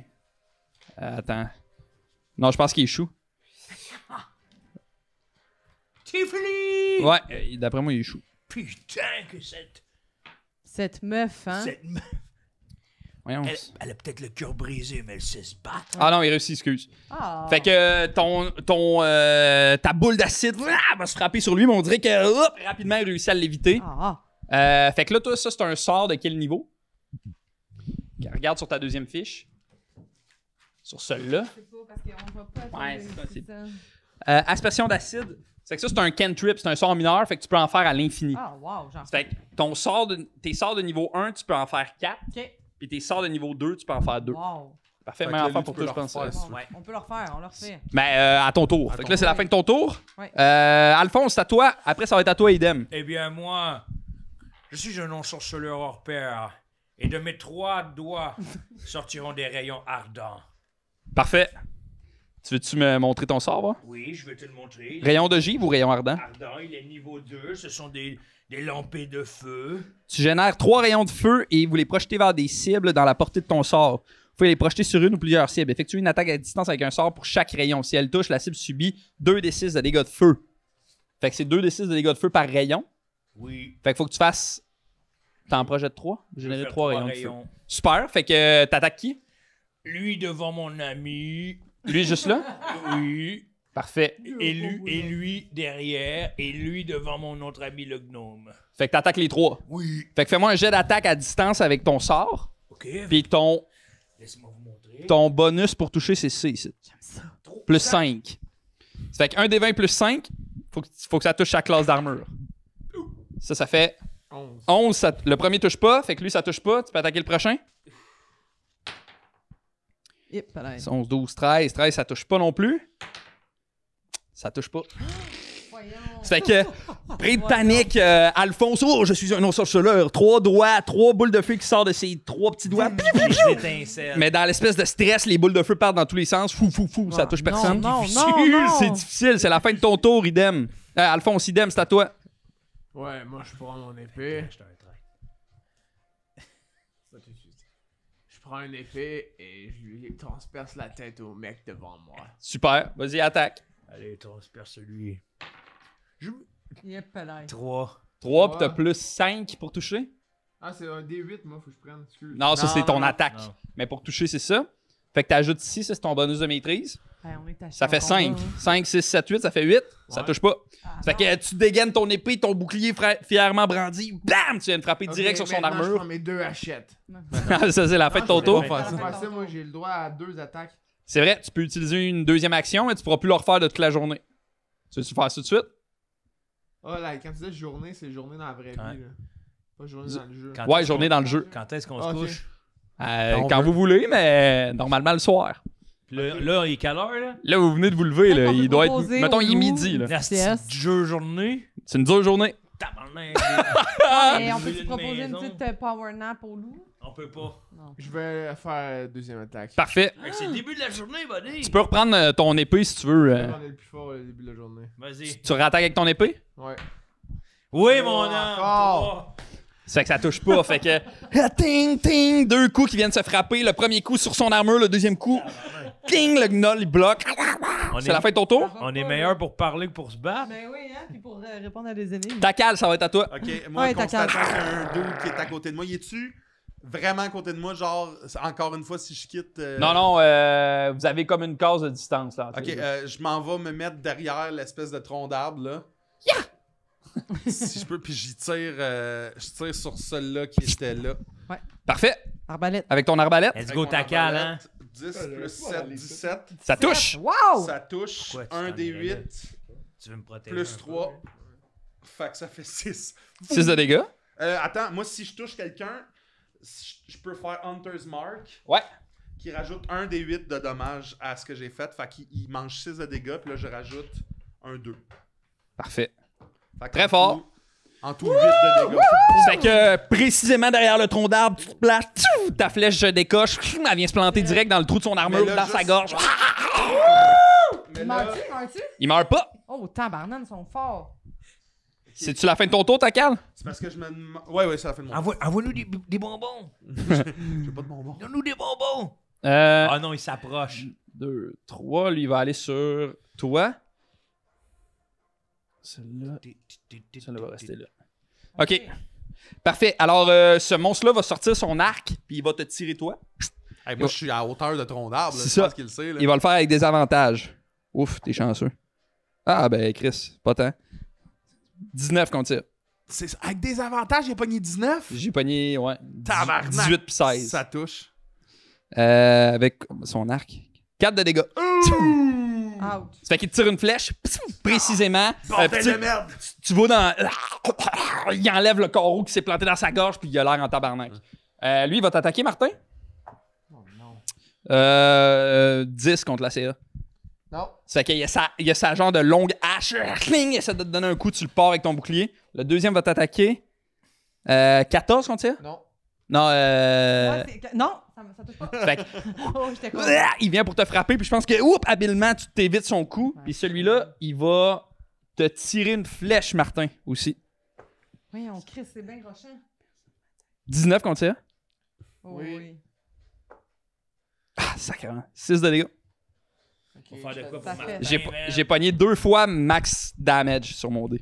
Attends. Non, je pense qu'il échoue.
Tiffany!
Ouais, d'après moi, il échoue.
Putain que
Cette meuf, hein?
cette meuf,
Voyons.
elle a peut-être le cœur brisé, mais elle sait se battre.
Ah non, il réussit, excuse.
Ah.
Fait que ta boule d'acide va se frapper sur lui, mais on dirait que hop, rapidement, il réussit à l'éviter.
Ah.
Fait que là, toi, ça, c'est un sort de quel niveau? Regarde sur ta deuxième fiche. Sur celle-là.
Je sais pas, parce qu'on va pas...
Ouais, c'est ça,
c'est ça.
Aspersion d'acide. C'est que ça, c'est un cantrip, c'est un sort mineur, fait que tu peux en faire à l'infini.
Ah, wow, genre.
Fait que tes sorts de niveau 1, tu peux en faire 4.
OK.
Puis tes sorts de niveau 2, tu peux en faire 2.
Wow.
Parfait,
Fait
même
que là,
affaire
lui,
pour
tu peux
toi, je
le
pense.
refaire, si
Bon,
tu veux.
on peut le refaire, on le refait.
Mais à ton tour.
À
Fait que
ton
là, c'est la
tour.
fin de ton tour.
Ouais.
Alphonse, c'est à toi. Après, ça va être à toi, idem.
Eh bien, moi, je suis un ensorceleur hors pair. Et de mes 3 doigts sortiront des rayons ardents.
Parfait. Tu veux-tu me montrer ton sort, va?
Oui, je vais te le montrer.
Rayon de givre ou rayon ardent?
Ardent, il est niveau 2. Ce sont des lampées de feu.
Tu génères 3 rayons de feu et vous les projetez vers des cibles dans la portée de ton sort. Vous pouvez les projeter sur une ou plusieurs cibles. Effectuez une attaque à distance avec un sort pour chaque rayon. Si elle touche, la cible subit 2d6 de dégâts de feu. Fait que c'est 2d6 de dégâts de feu par rayon.
Oui.
Fait qu'il faut que tu fasses... T'en projettes 3?
Je vais
Générer
faire
3
trois
rayons de feu. Super. Fait que t'attaques qui?
Lui devant mon ami.
Lui juste là?
Oui.
Parfait.
Et lui derrière. Et lui devant mon autre ami le gnome.
Fait que t'attaques les 3.
Oui.
Fait que fais-moi un jet d'attaque à distance avec ton sort.
OK.
Puis
Laisse-moi vous montrer.
ton bonus pour toucher, c'est C ici. Plus 5. Ça fait que 1 des 20 plus 5, faut que ça touche chaque classe d'armure. Ça fait
11.
11. Le premier touche pas, fait que lui, ça touche pas. Tu peux attaquer le prochain.
Yep, pareil.
11, 12, 13. 13, ça touche pas non plus. Ça touche pas.
Voyons.
Ça fait que, pris de panique, Alphonse, oh, je suis un ensorceleur. 3 doigts, 3 boules de feu qui sortent de ses 3 petits doigts.
Les étincelles.
Mais dans l'espèce de stress, les boules de feu partent dans tous les sens. Fou, ça touche personne.
Non,
C'est difficile, c'est la fin de ton tour, idem. Alphonse, idem, c'est à toi.
Ouais, moi je prends mon épée.
Je un trait.
Ça, tout de suite. Je prends une épée et je lui transperce la tête au mec devant moi.
Super, vas-y, attaque.
Allez, transperce lui.
Yep, là.
3.
3, puis t'as plus 5 pour toucher.
Ah, c'est un D8, moi, faut que je prenne. Excuse.
Non, ça, c'est ton
non,
attaque.
non.
Mais pour toucher, c'est ça. Fait que t'ajoutes ici, ça, c'est ton bonus de maîtrise.
Hey, on est
Ça fait 5. 5, 6, 7, 8, ça fait 8. Ça
Ouais.
touche pas.
Ah,
Fait que tu dégaines ton épée, ton bouclier fièrement brandi. Bam! Tu viens de frapper
Ok,
direct sur son
maintenant, Je
armure.
prends mes 2 hachettes.
Ça, c'est la fin de ton tour.
pas faire ça.
Après ça, moi, j'ai le droit à 2 attaques.
C'est vrai, tu peux utiliser une deuxième action, mais tu pourras plus le refaire de toute la journée. Tu veux-tu faire ça tout de suite?
Ah, là, quand tu dis journée, c'est journée dans la vraie
Ouais.
vie, là. Pas journée dans le jeu.
Quand
Ouais,
est-ce
journée
qu'on-
dans le jeu.
Quand est-ce qu'on
Ah,
se
ok.
couche?
Quand vous voulez, mais normalement le soir.
Puis là, il est quelle heure, là?
Là, vous venez de vous lever, là.
On peut
Il doit être.
proposer
Mettons,
au
il est
loup.
midi, là.
La
Yes.
petite jeu journée.
C'est une dure journée.
Tabarnak.
Et on
J'ai
peut
une
te proposer une
maison.
petite power nap au loup?
On peut pas.
Non.
Je vais faire deuxième attaque.
Parfait.
Hey, c'est le début de la journée, buddy.
Tu peux reprendre ton épée si tu veux.
On est le plus fort au début de la journée.
Vas-y.
Tu rattaques avec ton épée?
Ouais.
Oui, mon
Oh,
homme.
encore.
Ça fait que ça touche pas. Fait que. Ting, ting! 2 coups qui viennent se frapper. Le premier coup sur son armure, le deuxième coup. Ting! Le gnoll, il bloque.
On
C'est
est,
la fin de ton tour?
on est meilleur pour parler que pour se battre.
Ben oui, hein, puis pour répondre à des énigmes.
Ta cale, ça va être à toi.
Ok, moi,
Ouais, t'as
constatant
calme.
qu'il y a un dude qui est à côté de moi. Y es-tu vraiment à côté de moi? Genre, encore une fois, si je quitte.
Non, non, vous avez comme une case de distance, là. entre
Ok,
les deux.
je m'en vais me mettre derrière l'espèce de tronc d'arbre, là. Si je peux, puis je tire sur celui-là qui était là.
Parfait.
Arbalète.
Avec ton arbalète,
Let's
Avec
go,
mon
ta cale, hein.
arbalète, 10 plus 7, 17.
ça touche.
Wow!
Ça touche.
Pourquoi tu
1
t'en
des
irais là?
8
Tu veux me protéger?
plus
un peu?
3. Fait que ça fait 6.
6 de dégâts.
Attends, moi, si je touche quelqu'un, je peux faire Hunter's Mark.
Ouais.
Qui rajoute 1 des 8 de dommages à ce que j'ai fait. Fait qu'il mange 6 de dégâts, puis là, je rajoute un 2.
Parfait.
Fait qu'en
Très fort.
En tout, 8 de dégâts.
Fait que précisément derrière le tronc d'arbre, tu te places, tchou, ta flèche se décoche, elle vient se planter direct dans le trou de son armure,
Mais là,
dans sa
juste-
gorge.
Mais là,
Meurs-tu?
Il meurt pas.
Oh, tabarnan, ils sont forts.
C'est-tu la fin de ton tour, ta cale?
c'est parce que je me demande. Ouais, c'est la fin de mon tour.
Envoie-nous des bonbons.
J'ai pas de bonbons.
Donne-nous des bonbons.
1,
Ah non, il s'approche.
2, 3, lui il va aller sur toi. Celle-là va rester là. Ok. Parfait. Alors, ce monstre-là va sortir son arc, puis il va te tirer toi.
Hey, moi, je suis à hauteur de tronc d'arbre. là,
C'est
je
ça.
pense qu'il le sait. Là.
Il va le faire avec des avantages. Ouf, t'es chanceux. Ah, ben, Chris, pas tant. 19 qu'on tire.
Avec des avantages, j'ai pogné 19.
J'ai pogné, ouais.
Tabarnak.
18 puis 16.
Ça touche.
Avec son arc. 4 de dégâts.
Out.
Ça fait qu'il te tire une flèche, précisément.
Bordel
Puis
de merde.
tu vas dans. Il enlève le carreau qui s'est planté dans sa gorge, puis il a l'air en tabarnak. Lui, il va t'attaquer, Martin?
Oh non.
10 contre la CA.
Non.
Ça fait qu'il y a sa genre de longue hache. Cling, il essaie de te donner un coup, tu le pars avec ton bouclier. Le deuxième va t'attaquer. 14 contre ça?
Non.
Non,
Non, ça touche pas.
fait que,
Oh, j'étais con.
il vient pour te frapper, puis je pense que, oups, habilement, tu t'évites son coup. Puis celui-là, il va te tirer une flèche, Martin, aussi.
Oui, on crie, c'est bien rochant.
19 contre ça?
Oh,
Oui.
oui.
Ah, sacrément. 6 de dégâts.
Faut faire de quoi pour
Ça fait.
Martin, man?
J'ai pogné 2 fois max damage sur mon dé.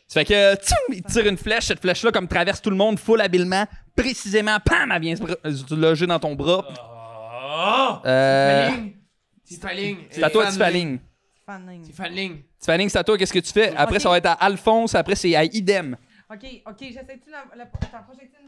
Ça fait que, tchoum, il tire une flèche, cette flèche-là, comme traverse tout le monde, full habilement, précisément, pam, elle vient se loger dans ton bras.
Ah!
Tifaling.
C'est à toi, Tifaling.
Fanning.
Tifaling.
Tifaling, c'est à toi, qu'est-ce que tu fais? Après,
Ok.
ça va être à Alphonse, après, c'est à Idem.
Ok, j'essaie-tu ta projectile?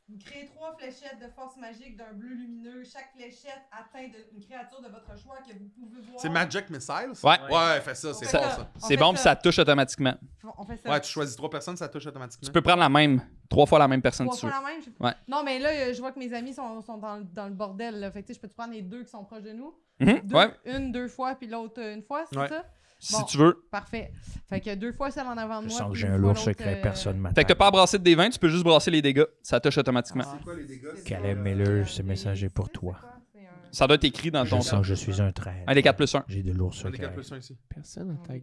Vous créez 3 fléchettes de force magique d'un bleu lumineux. Chaque fléchette atteint une créature de votre choix que vous pouvez voir.
C'est Magic Missiles?
Ouais.
Ouais, fais ça, c'est
On fait
fort
ça.
ça.
On
C'est
fait
bon, puis ça touche automatiquement.
On fait ça.
Ouais, tu choisis 3 personnes, ça touche automatiquement.
Tu peux prendre la même, 3 fois la même personne,
3
si tu veux.
fois la même?
Ouais.
Non, mais là, je vois que mes amis sont dans le bordel. Là. Fait que tu sais, je peux te prendre les 2 qui sont proches de nous.
Ouais,
Une 2 fois, puis l'autre une fois, c'est
Ouais.
ça?
si
Bon.
tu veux.
Parfait. Fait que 2 fois celle en avant de
Je
moi.
sens que
puis
j'ai
une
un
fois
lourd
l'autre,
secret, personne m'attaque.
Fait que t'as pas à brasser de des 20, tu peux juste brasser les dégâts. Ça touche automatiquement.
C'est quoi les dégâts?
Caleb Miller, ce message est pour toi.
Ça doit être écrit dans
Je
ton
sens que je suis un traître.
Un des 4 plus 1.
J'ai de lourds
J'en ai 4
secrets.
plus 1 ici.
Personne attaque.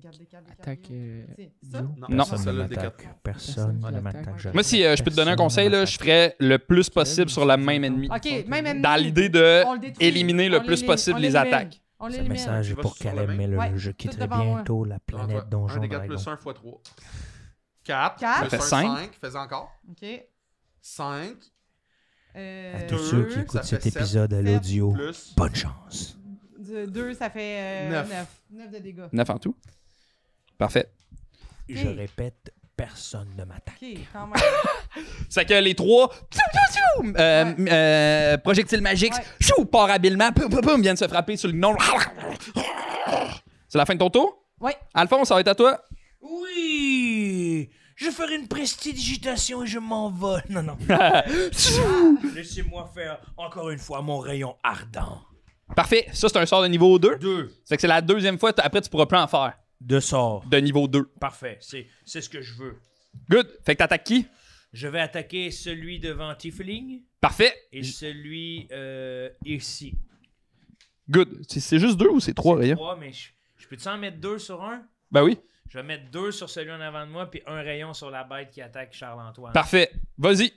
Ça?
Non,
Non.
c'est celle-là des 4.
Personne
Personne
ne
ne
m'attaque.
m'attaque.
Moi, si je peux te donner un conseil, là, je ferais le plus possible sur la même ennemi.
Ok, même ennemi.
Dans l'idée de
On le détruit.
éliminer le
On
plus
l'élimine.
possible
On
les
l'élimine.
attaques.
On
Ce
l'élimine.
message
Tu
est
vas
pour
sur le
Caleb
main?
Miller.
Ouais,
Je
tout
quitterai
devant moi.
bientôt la planète Donjon
1 des 4
Dragon.
plus 1 x 3. 4.
Quatre.
Plus
Ça fait
5. Fais encore.
OK.
5.
À tous
Deux,
ceux qui
ça
écoutent
fait
cet
7,
épisode à
sept,
l'audio,
Plus.
bonne chance.
2, ça fait
9.
9 de dégâts.
9 en tout. Parfait.
Je répète, personne ne m'attaque.
OK, quand même.
C'est que les trois projectiles magiques part habilement, viennent se frapper sur le gnome. C'est la fin de ton tour?
Ouais.
Alphonse, ça va être à toi.
Oui! Je ferai une prestidigitation et je m'envole. Non, non. Laissez-moi faire encore une fois mon rayon ardent.
Parfait. Ça, c'est un sort de niveau 2.
2
Ça fait que c'est la deuxième fois. Après, tu pourras plus en faire
de sort.
de niveau 2.
Parfait. C'est ce que je veux.
Good. Fait que t'attaques qui?
Je vais attaquer celui devant Tiefling
Parfait.
et celui ici.
Good. C'est juste 2 ou c'est 3 rayons?
3, mais je peux-tu en mettre 2 sur un?
Ben oui.
Je vais mettre 2 sur celui en avant de moi, puis un rayon sur la bête qui attaque Charles-Antoine.
Parfait. Vas-y.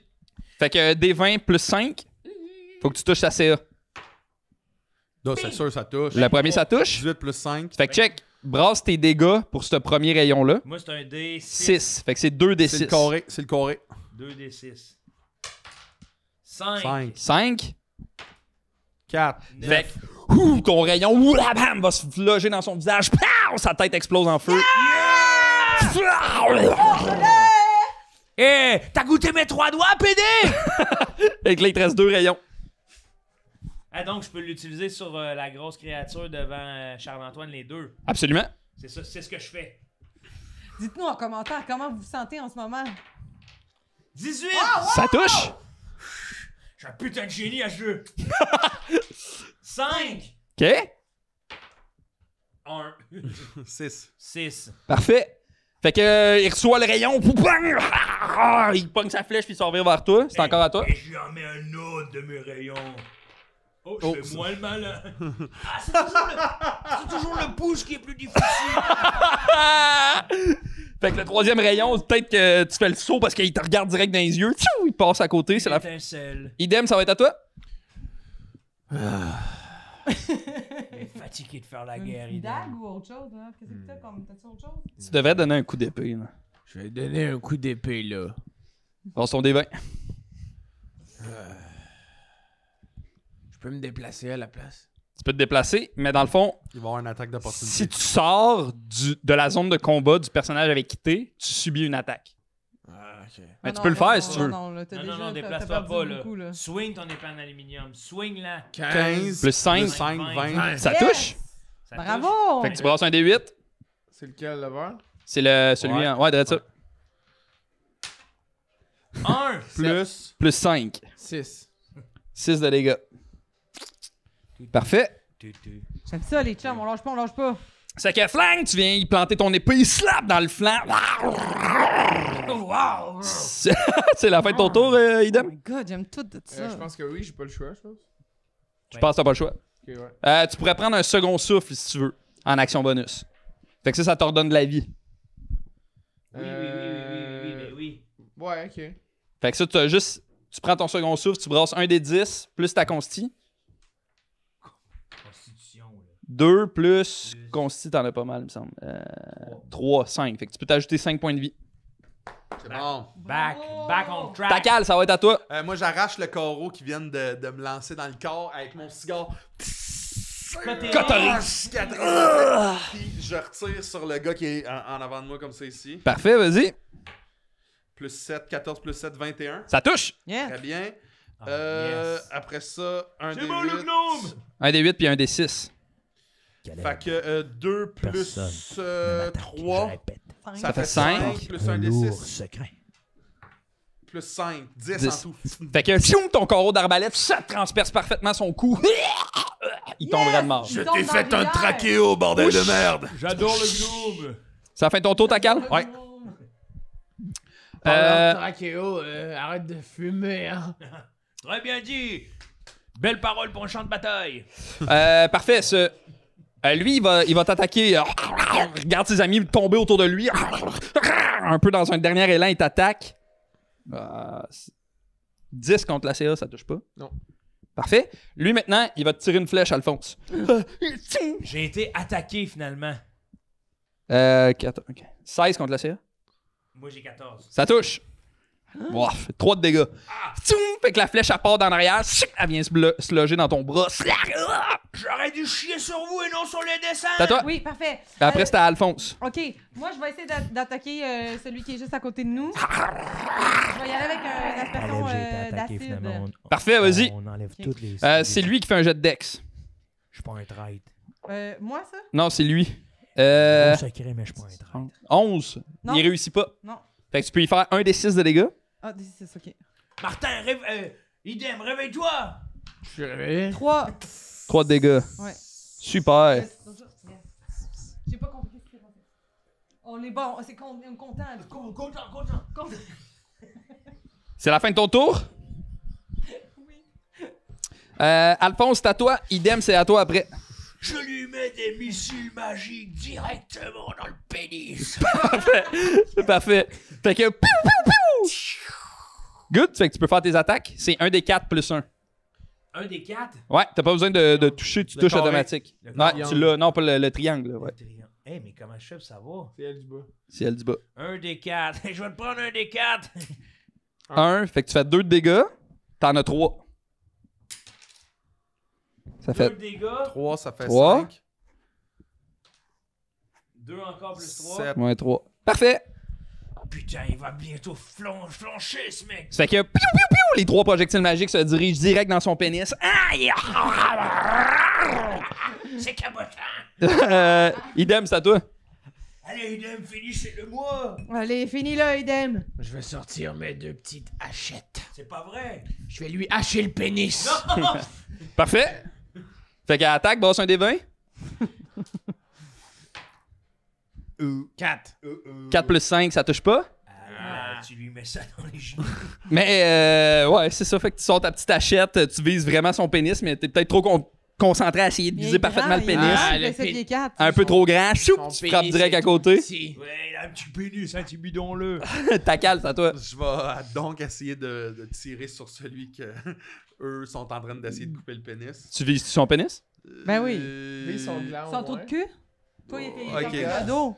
Fait que D20 plus 5. Faut que tu touches ta CA.
Là, c'est sûr, ça touche.
Le premier, ça touche.
18 plus 5.
Fait que check. Brasse tes dégâts pour ce premier rayon-là.
Moi, c'est un D6.
6. Fait que c'est 2 D6.
C'est le carré. C'est le carré.
2D6. 5.
5.
5.
4.
Fait que, ton rayon, oula, bam, va se loger dans son visage. Pow! Sa tête explose en feu.
Hé, t'as goûté mes 3 doigts, PD?
Fait que là, il te reste 2 rayons.
Ah, donc, je peux l'utiliser sur la grosse créature devant Charles-Antoine, les deux.
Absolument.
C'est ça, c'est ce que je fais.
Dites-nous en commentaire comment vous vous sentez en ce moment.
18!
Ça touche.
Je suis un putain de génie à ce jeu. 5!
OK.
1.
6.
6.
Parfait. Fait que, il reçoit le rayon. Il pogne sa flèche puis il s'en revient vers toi. C'est encore à toi.
Et je lui en mets un autre de mes rayons. Oh, je fais moins le malin. Ah, c'est toujours le pouce qui est plus difficile.
Fait que le troisième rayon, peut-être que tu fais le saut parce qu'il te regarde direct dans les yeux. Tchou, il passe à côté. C'est la fin.
Étincelle.
Idem, ça va être à toi.
Il est fatigué de faire la guerre,
Une
Idem.
dague ou autre chose, hein? Qu'est-ce que t'as comme. T'as-tu autre chose?
Tu devrais donner un coup d'épée. Là.
Je vais donner un coup d'épée, là.
Passe ton D20.
Je peux me déplacer à la place.
Tu peux te déplacer, mais dans le fond,
Il va y avoir une attaque d'opportunité.
si tu sors de la zone de combat du personnage avec quitté, tu subis une attaque.
Ah, ok.
Mais tu peux le faire si tu veux.
Non, là, t'as
Non,
déjà,
non,
t'as
déplace-toi
perdu
pas, là.
beaucoup, là.
Swing ton épée en aluminium. Swing là.
15.
Plus 5.
Plus 5, 20.
Ça
Yes!
touche.
Ça
Bravo!
Fait que tu brasses un D8.
C'est lequel, le vert?
C'est celui
Ouais.
en. Ouais, direct ça.
1.
Plus.
Plus 5.
6.
6 de dégâts. Parfait.
J'aime ça, les chums. On lâche pas, on lâche pas.
C'est que flang, tu viens y planter ton épée, il slap dans le flanc.
Wow!
C'est la fin de ton tour,
Oh
Idem?
my god, j'aime tout de ça.
Je pense que oui, j'ai pas le choix, je pense.
Je pense que t'as pas le choix.
Ok, ouais.
Tu pourrais prendre un second souffle si tu veux, en action bonus. Fait que ça te redonne de la vie.
Oui, mais oui.
Ouais, ok.
Fait que ça, tu as juste. Tu prends ton second souffle, tu brasses un des 10 plus ta consti.
Constitution, là.
2 plus consti, t'en as pas mal, il me semble. 3, 5. Fait que tu peux t'ajouter 5 points de vie.
C'est bon.
Back on track.
Ta cale, ça va être à toi.
Moi, j'arrache le carreau qui vient de me lancer dans le corps avec mon cigare.
Coterie.
Cicatrice. Puis je retire sur le gars qui est en avant de moi comme ça ici.
Parfait, vas-y.
Plus 7, 14 plus 7, 21.
Ça touche.
Yeah.
Très bien.
Ah, yes.
Après ça, un des
C'est bon, le
8.
gnome!
Un des 8 puis un des 6.
Fait que 2 plus
Personne
3.
Je répète.
Ça fait
cinq.
5 plus un des
lourd
6.
secret.
Plus 5. 10
10.
en tout.
Fait que fioum, ton carreau d'arbalète, ça transperce parfaitement son cou. Il tomberait de mort.
Je t'ai fait un
trachéo, bordel de merde.
J'adore le gnome!
Ça fait ton tour, ta cale?
Ouais.
Trachéo, arrête de fumer, hein.
Très bien dit! Belle parole pour un champ de bataille!
Parfait. Lui, il va t'attaquer. Regarde ses amis tomber autour de lui. Un peu dans un dernier élan, il t'attaque. 10 contre la CA, ça touche pas.
Non.
Parfait. Lui, maintenant, il va te tirer une flèche, Alphonse.
J'ai été attaqué finalement.
16 contre la CA.
Moi j'ai 14.
Ça touche. Wow, fait 3 de dégâts. Tchoum! Fait que la flèche, elle part d'en arrière. Elle vient se loger dans ton bras.
J'aurais dû chier sur vous et non sur le dessin.
C'est à toi.
Oui, parfait.
Après, c'était à Alphonse.
OK. Moi, je vais essayer d'attaquer celui qui est juste à côté de nous. Je vais y aller avec une aspersion d'acide.
Parfait, vas-y.
On enlève toutes les.
C'est lui qui fait un jet de dex.
Je suis pas un traître.
Moi, ça?
Non, c'est lui.
Gros secret, mais je suis pas un traître.
11.
Non.
Il réussit pas.
Non.
Fait que tu peux y faire un des 6 de dégâts.
Ah, c'est OK.
Martin, idem, réveille-toi.
Je suis réveillé.
3.
3 de dégâts.
Ouais.
Super.
J'ai pas compris ce qui s'est passé. On est bon, c'est content. Content.
C'est la fin de ton tour?
Oui.
Alphonse, c'est à toi. Idem, c'est à toi après.
Je lui mets des missiles magiques directement dans le pénis.
Parfait. Fait que... Piou, piou, piou. Good. Fait que tu peux faire tes attaques. C'est un des 4 plus 1.
Un des 4.
Ouais, t'as pas besoin de toucher, tu touches
carré.
automatique.
Le
Ouais,
triangle.
tu l'as. Non, pas le triangle. Là, ouais.
Hey, mais comment je fais pour savoir?
C'est elle du bas.
C'est elle du bas.
Un des 4. Je vais te prendre un des 4.
1, fait que tu fais 2 de dégâts. T'en as 3. Ça
2
fait
dégâts.
3, ça fait
Trois.
5.
2 encore plus 3.
7.
moins 3. Parfait.
Putain, il va bientôt flancher ce mec.
Ça fait que piou, piou, piou, les 3 projectiles magiques se dirigent direct dans son pénis.
Aïe! C'est cabotant.
Idem, c'est à toi.
Allez, idem, finissez-le moi.
Allez, finis là, Idem.
Je vais sortir mes 2 petites hachettes.
C'est pas vrai.
Je vais lui hacher le pénis.
Parfait. Fait qu'elle attaque, bosse un des 20.
4.
4 plus 5, ça touche pas.
Tu lui mets ça dans les genoux.
Mais ouais, c'est ça. Fait que tu sors ta petite hachette, tu vises vraiment son pénis, mais t'es peut-être trop concentré à essayer de viser parfaitement le pénis.
le
C'est pieds 4.
Un peu trop grand, choup, tu frappes direct à côté.
Ouais, il a un petit pénis, intimidons-le.
Ta cale, c'est à toi.
Je vais donc essayer de tirer sur celui que eux sont en train d'essayer de couper le pénis.
Tu vises son pénis?
Ben oui.
Lui, son gland.
Son trou de cul? Toi, il
Ok.
était de dos.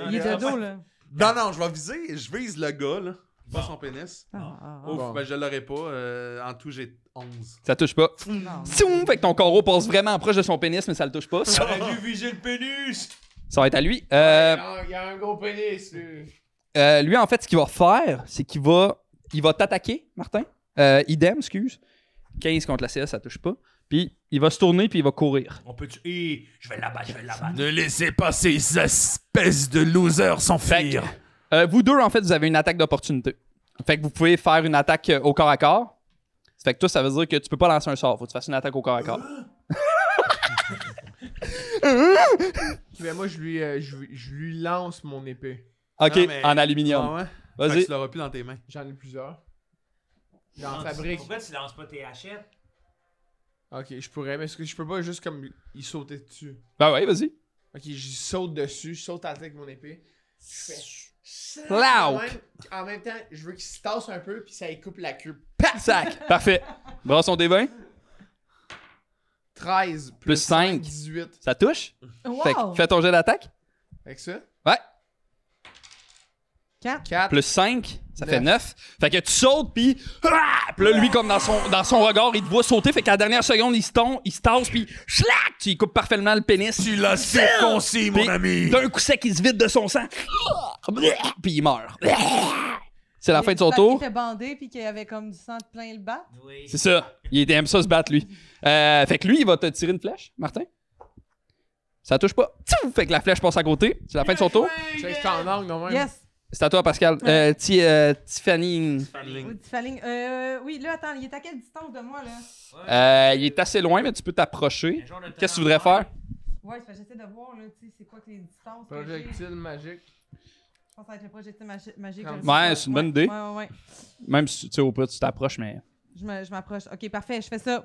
Il est de dos, là.
Non, je vais viser. Je vise le gars, là. Pas son pénis. Ouf,
Bon.
ben je l'aurais pas. En tout, j'ai 11.
Ça touche pas.
Non.
Soum, fait que ton corps passe vraiment proche de son pénis, mais ça le touche pas.
J'aurais dû viser le pénis.
Ça va être à lui.
Il y a un gros pénis, lui.
Lui, en fait, ce qu'il va faire, c'est qu'il va t'attaquer, Martin. Idem, excuse. 15 contre la CS, ça touche pas. Puis il va se tourner, puis il va courir.
On peut tuer. Je vais l'abattre.
Ne laissez pas ces espèces de losers s'enfuir.
Vous deux, en fait, vous avez une attaque d'opportunité. Fait que vous pouvez faire une attaque au corps à corps. Fait que toi, ça veut dire que tu peux pas lancer un sort. Faut que tu fasses une attaque au corps à corps.
Mais moi, je lui lance mon épée.
Ok,
Non, mais-
en aluminium.
Ah ouais? Fait que
Vas-y.
tu l'auras plus dans tes mains.
J'en ai plusieurs. J'en fabrique.
Pourquoi tu lances pas tes hachettes?
Ok, je pourrais, mais est-ce que je peux pas juste comme y sauter dessus?
Ben ouais, vas-y.
Ok, j'y saute dessus, je saute à la tête avec mon épée. Je fais.
Loud.
En même temps, je veux qu'il se tasse un peu, puis ça y coupe la queue.
Sac. Parfait. Brasse son D20.
13
Plus 5.
18.
Ça touche. Fait que
Wow!
fais ton jet d'attaque.
Avec ça?
Ouais.
4.
4.
Plus 5, ça fait 9. Fait que tu sautes, puis là, lui, comme dans son regard, il te voit sauter. Fait qu'à la dernière seconde, il se tasse, puis schlac, tu y coupes parfaitement le pénis.
Tu l'as circoncis, mon
Puis,
ami.
D'un coup sec, il se vide de son sang. Puis il meurt. C'est la fin de son
Parce
tour.
qu'il était bandé puis qu'il avait comme du sang de plein le bas.
Oui.
C'est ça. Il aime ça se battre, lui. Fait que lui, il va te tirer une flèche, Martin. Ça touche pas. Tchou! Fait que la flèche passe à côté. C'est la fin de son tour.
Je suis en angle, non même.
Yes!
C'est à toi, Pascal. Tiffany.
Ou Tiffany. Oui, là, attends, il est à quelle distance de moi, là?
Il est assez loin, mais tu peux t'approcher.
Un genre de
Qu'est-ce que tu voudrais faire?
Ouais, j'essaie de voir, là, tu sais, c'est quoi que les distances. que j'ai.
Projectile magique.
Je pense que ça va être le projectile magique.
Ouais,
je le sais
c'est une bonne
pas.
idée.
Ouais.
Même si tu sais, au pire, tu t'approches, mais.
Je m'approche. Ok, parfait, je fais ça.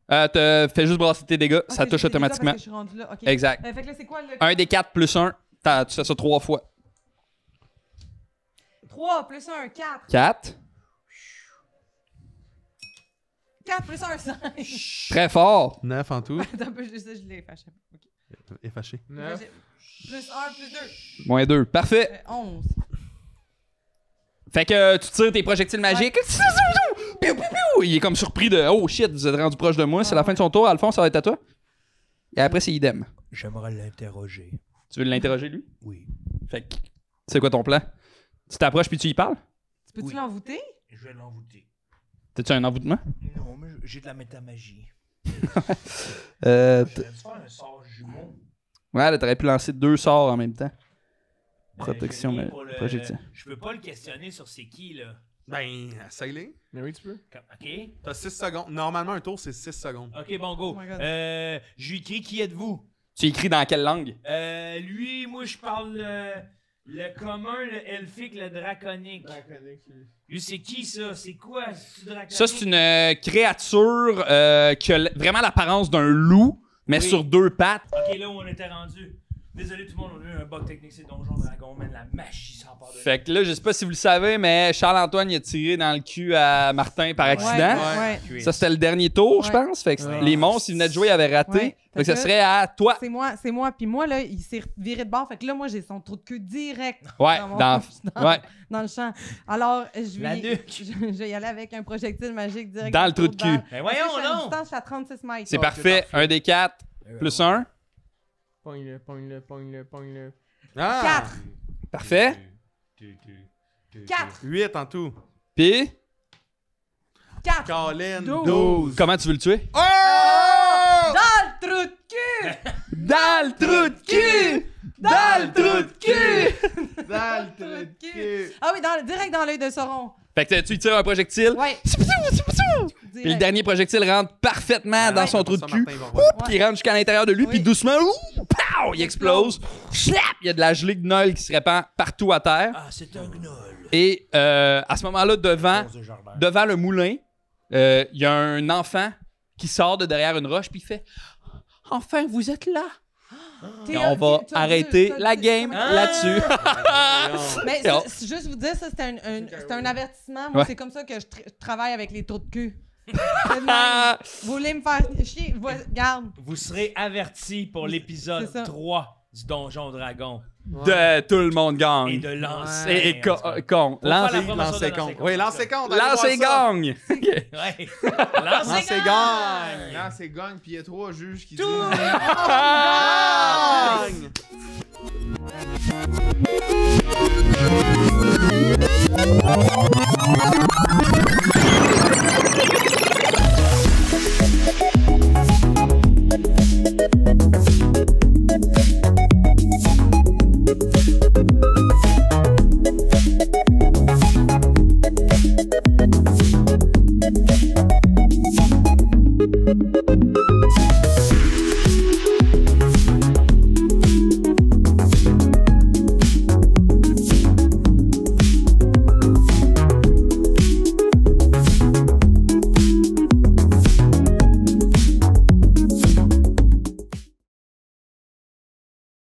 Fais juste brasser tes dégâts, ça
Ok,
touche
j'ai fait déjà
automatiquement.
parce que je suis rendu là. Ok.
Exact.
Fait que là, c'est quoi le.
Un des 4 plus 1, tu fais ça 3 fois.
3 plus 1, 4.
4.
4 plus 1, 5.
Très fort.
9 en tout.
Attends un peu, je l'ai fâché. Ok.
Est fâché.
9.
Plus 1, plus 2.
Moins 2. Parfait.
11.
Fait que tu tires tes projectiles magiques. Piou, piou, piou. Il est comme surpris de oh shit, vous êtes rendu proche de moi. C'est la fin de son tour. Alphonse, ça va être à toi. Et après, c'est idem.
J'aimerais l'interroger.
Tu veux l'interroger, lui?
Oui.
Fait que, c'est quoi ton plan? Tu t'approches puis tu y parles?
Peux-tu
Oui.
l'envoûter?
Je vais l'envoûter.
T'as-tu un envoûtement?
Non, mais j'ai de la métamagie.
Euh.
Je vais faire un sort jumeau.
Ouais, là, t'aurais pu lancer 2 sorts en même temps.
Ben,
Protection,
j'ai rien
mais
pour
projectile.
Je peux pas le questionner sur c'est qui, là.
Ben, essaye-les.
Mais oui, tu peux.
OK?
T'as 6 secondes. Normalement, un tour, c'est 6 secondes.
OK, bon, go.
Oh my God.
Je lui écris qui êtes-vous?
Tu écris dans quelle langue?
Lui, moi, je parle le commun, le elfique, le draconique. Lui, c'est qui, ça? C'est quoi? C'est draconique?
Ça, c'est une créature qui a vraiment l'apparence d'un loup, mais
Oui.
sur 2 pattes.
OK, là où on était rendu. Désolé tout le monde, on a eu un bug technique, c'est Donjon Dragon, man, la magie sans part de...
Fait que là, je sais pas si vous le savez, mais Charles-Antoine il a tiré dans le cul à Martin par accident.
Ouais.
Ça, c'était le dernier tour, je
Ouais.
pense. Fait que
Ouais.
les monstres, ils venaient de jouer, ils avaient raté.
Ouais.
Fait que ça
Fait que
serait à toi.
C'est moi. Puis moi, là, il s'est viré de bord. Fait que là, moi, j'ai son trou de queue direct
Ouais,
dans, mon-
dans... ouais.
dans le champ. Alors, je
La
vais,
nuque.
je vais y aller avec un projectile magique direct
Dans le trou de cul.
balle.
Mais voyons
Parce que je suis à une
donc!
distance, je suis à 36 mètres.
C'est
Ok,
parfait.
parfait.
Un des 4 plus 1.
Pogne-le.
Ah!
4.
Parfait.
4.
8 en tout.
Puis,
4.
Colin,
12.
12.
comment tu veux le tuer?
Oh!
Dans le trou de cul!
Dans le trou de cul! Dans le trou de cul!
Dans le
Trou de
truc.
cul. Ah oui, direct dans l'œil de Sauron.
Fait que tu lui tires un projectile.
Ouais.
Puis le dernier projectile rentre parfaitement dans son trou de cul. Puis il rentre jusqu'à l'intérieur de lui,
Oui.
puis doucement, pow, il explose. Slap! Il y a de la gelée de Gnoll qui se répand partout à terre.
Ah, c'est un gnoll.
Et à ce moment-là,
Rose de jardin.
devant le moulin, il y a un enfant qui sort de derrière une roche, puis il fait « Enfin, vous êtes là! » Et on va arrêter la game là-dessus.
Mais
Et on-
juste vous dire, ça, c'était un avertissement. Moi,
Ouais.
c'est comme ça que je travaille avec les trous de cul. C'est de même. Vous voulez me faire chier? Regarde.
Vous serez avertis pour l'épisode
C'est ça.
3 du Donjon Dragon.
De tout le monde
Et
gagne.
de lancer.
Et con.
Faut faire la
Lancez
promotion de
Lancez compte. Oui, lancez compte. allez
Lancez
voir ça.
gagne.
Ouais. Lancez
Lancez
gagne.
gagne.
Là, c'est gagne, puis il y a 3 juges qui
Tout.
disent.
Gagne.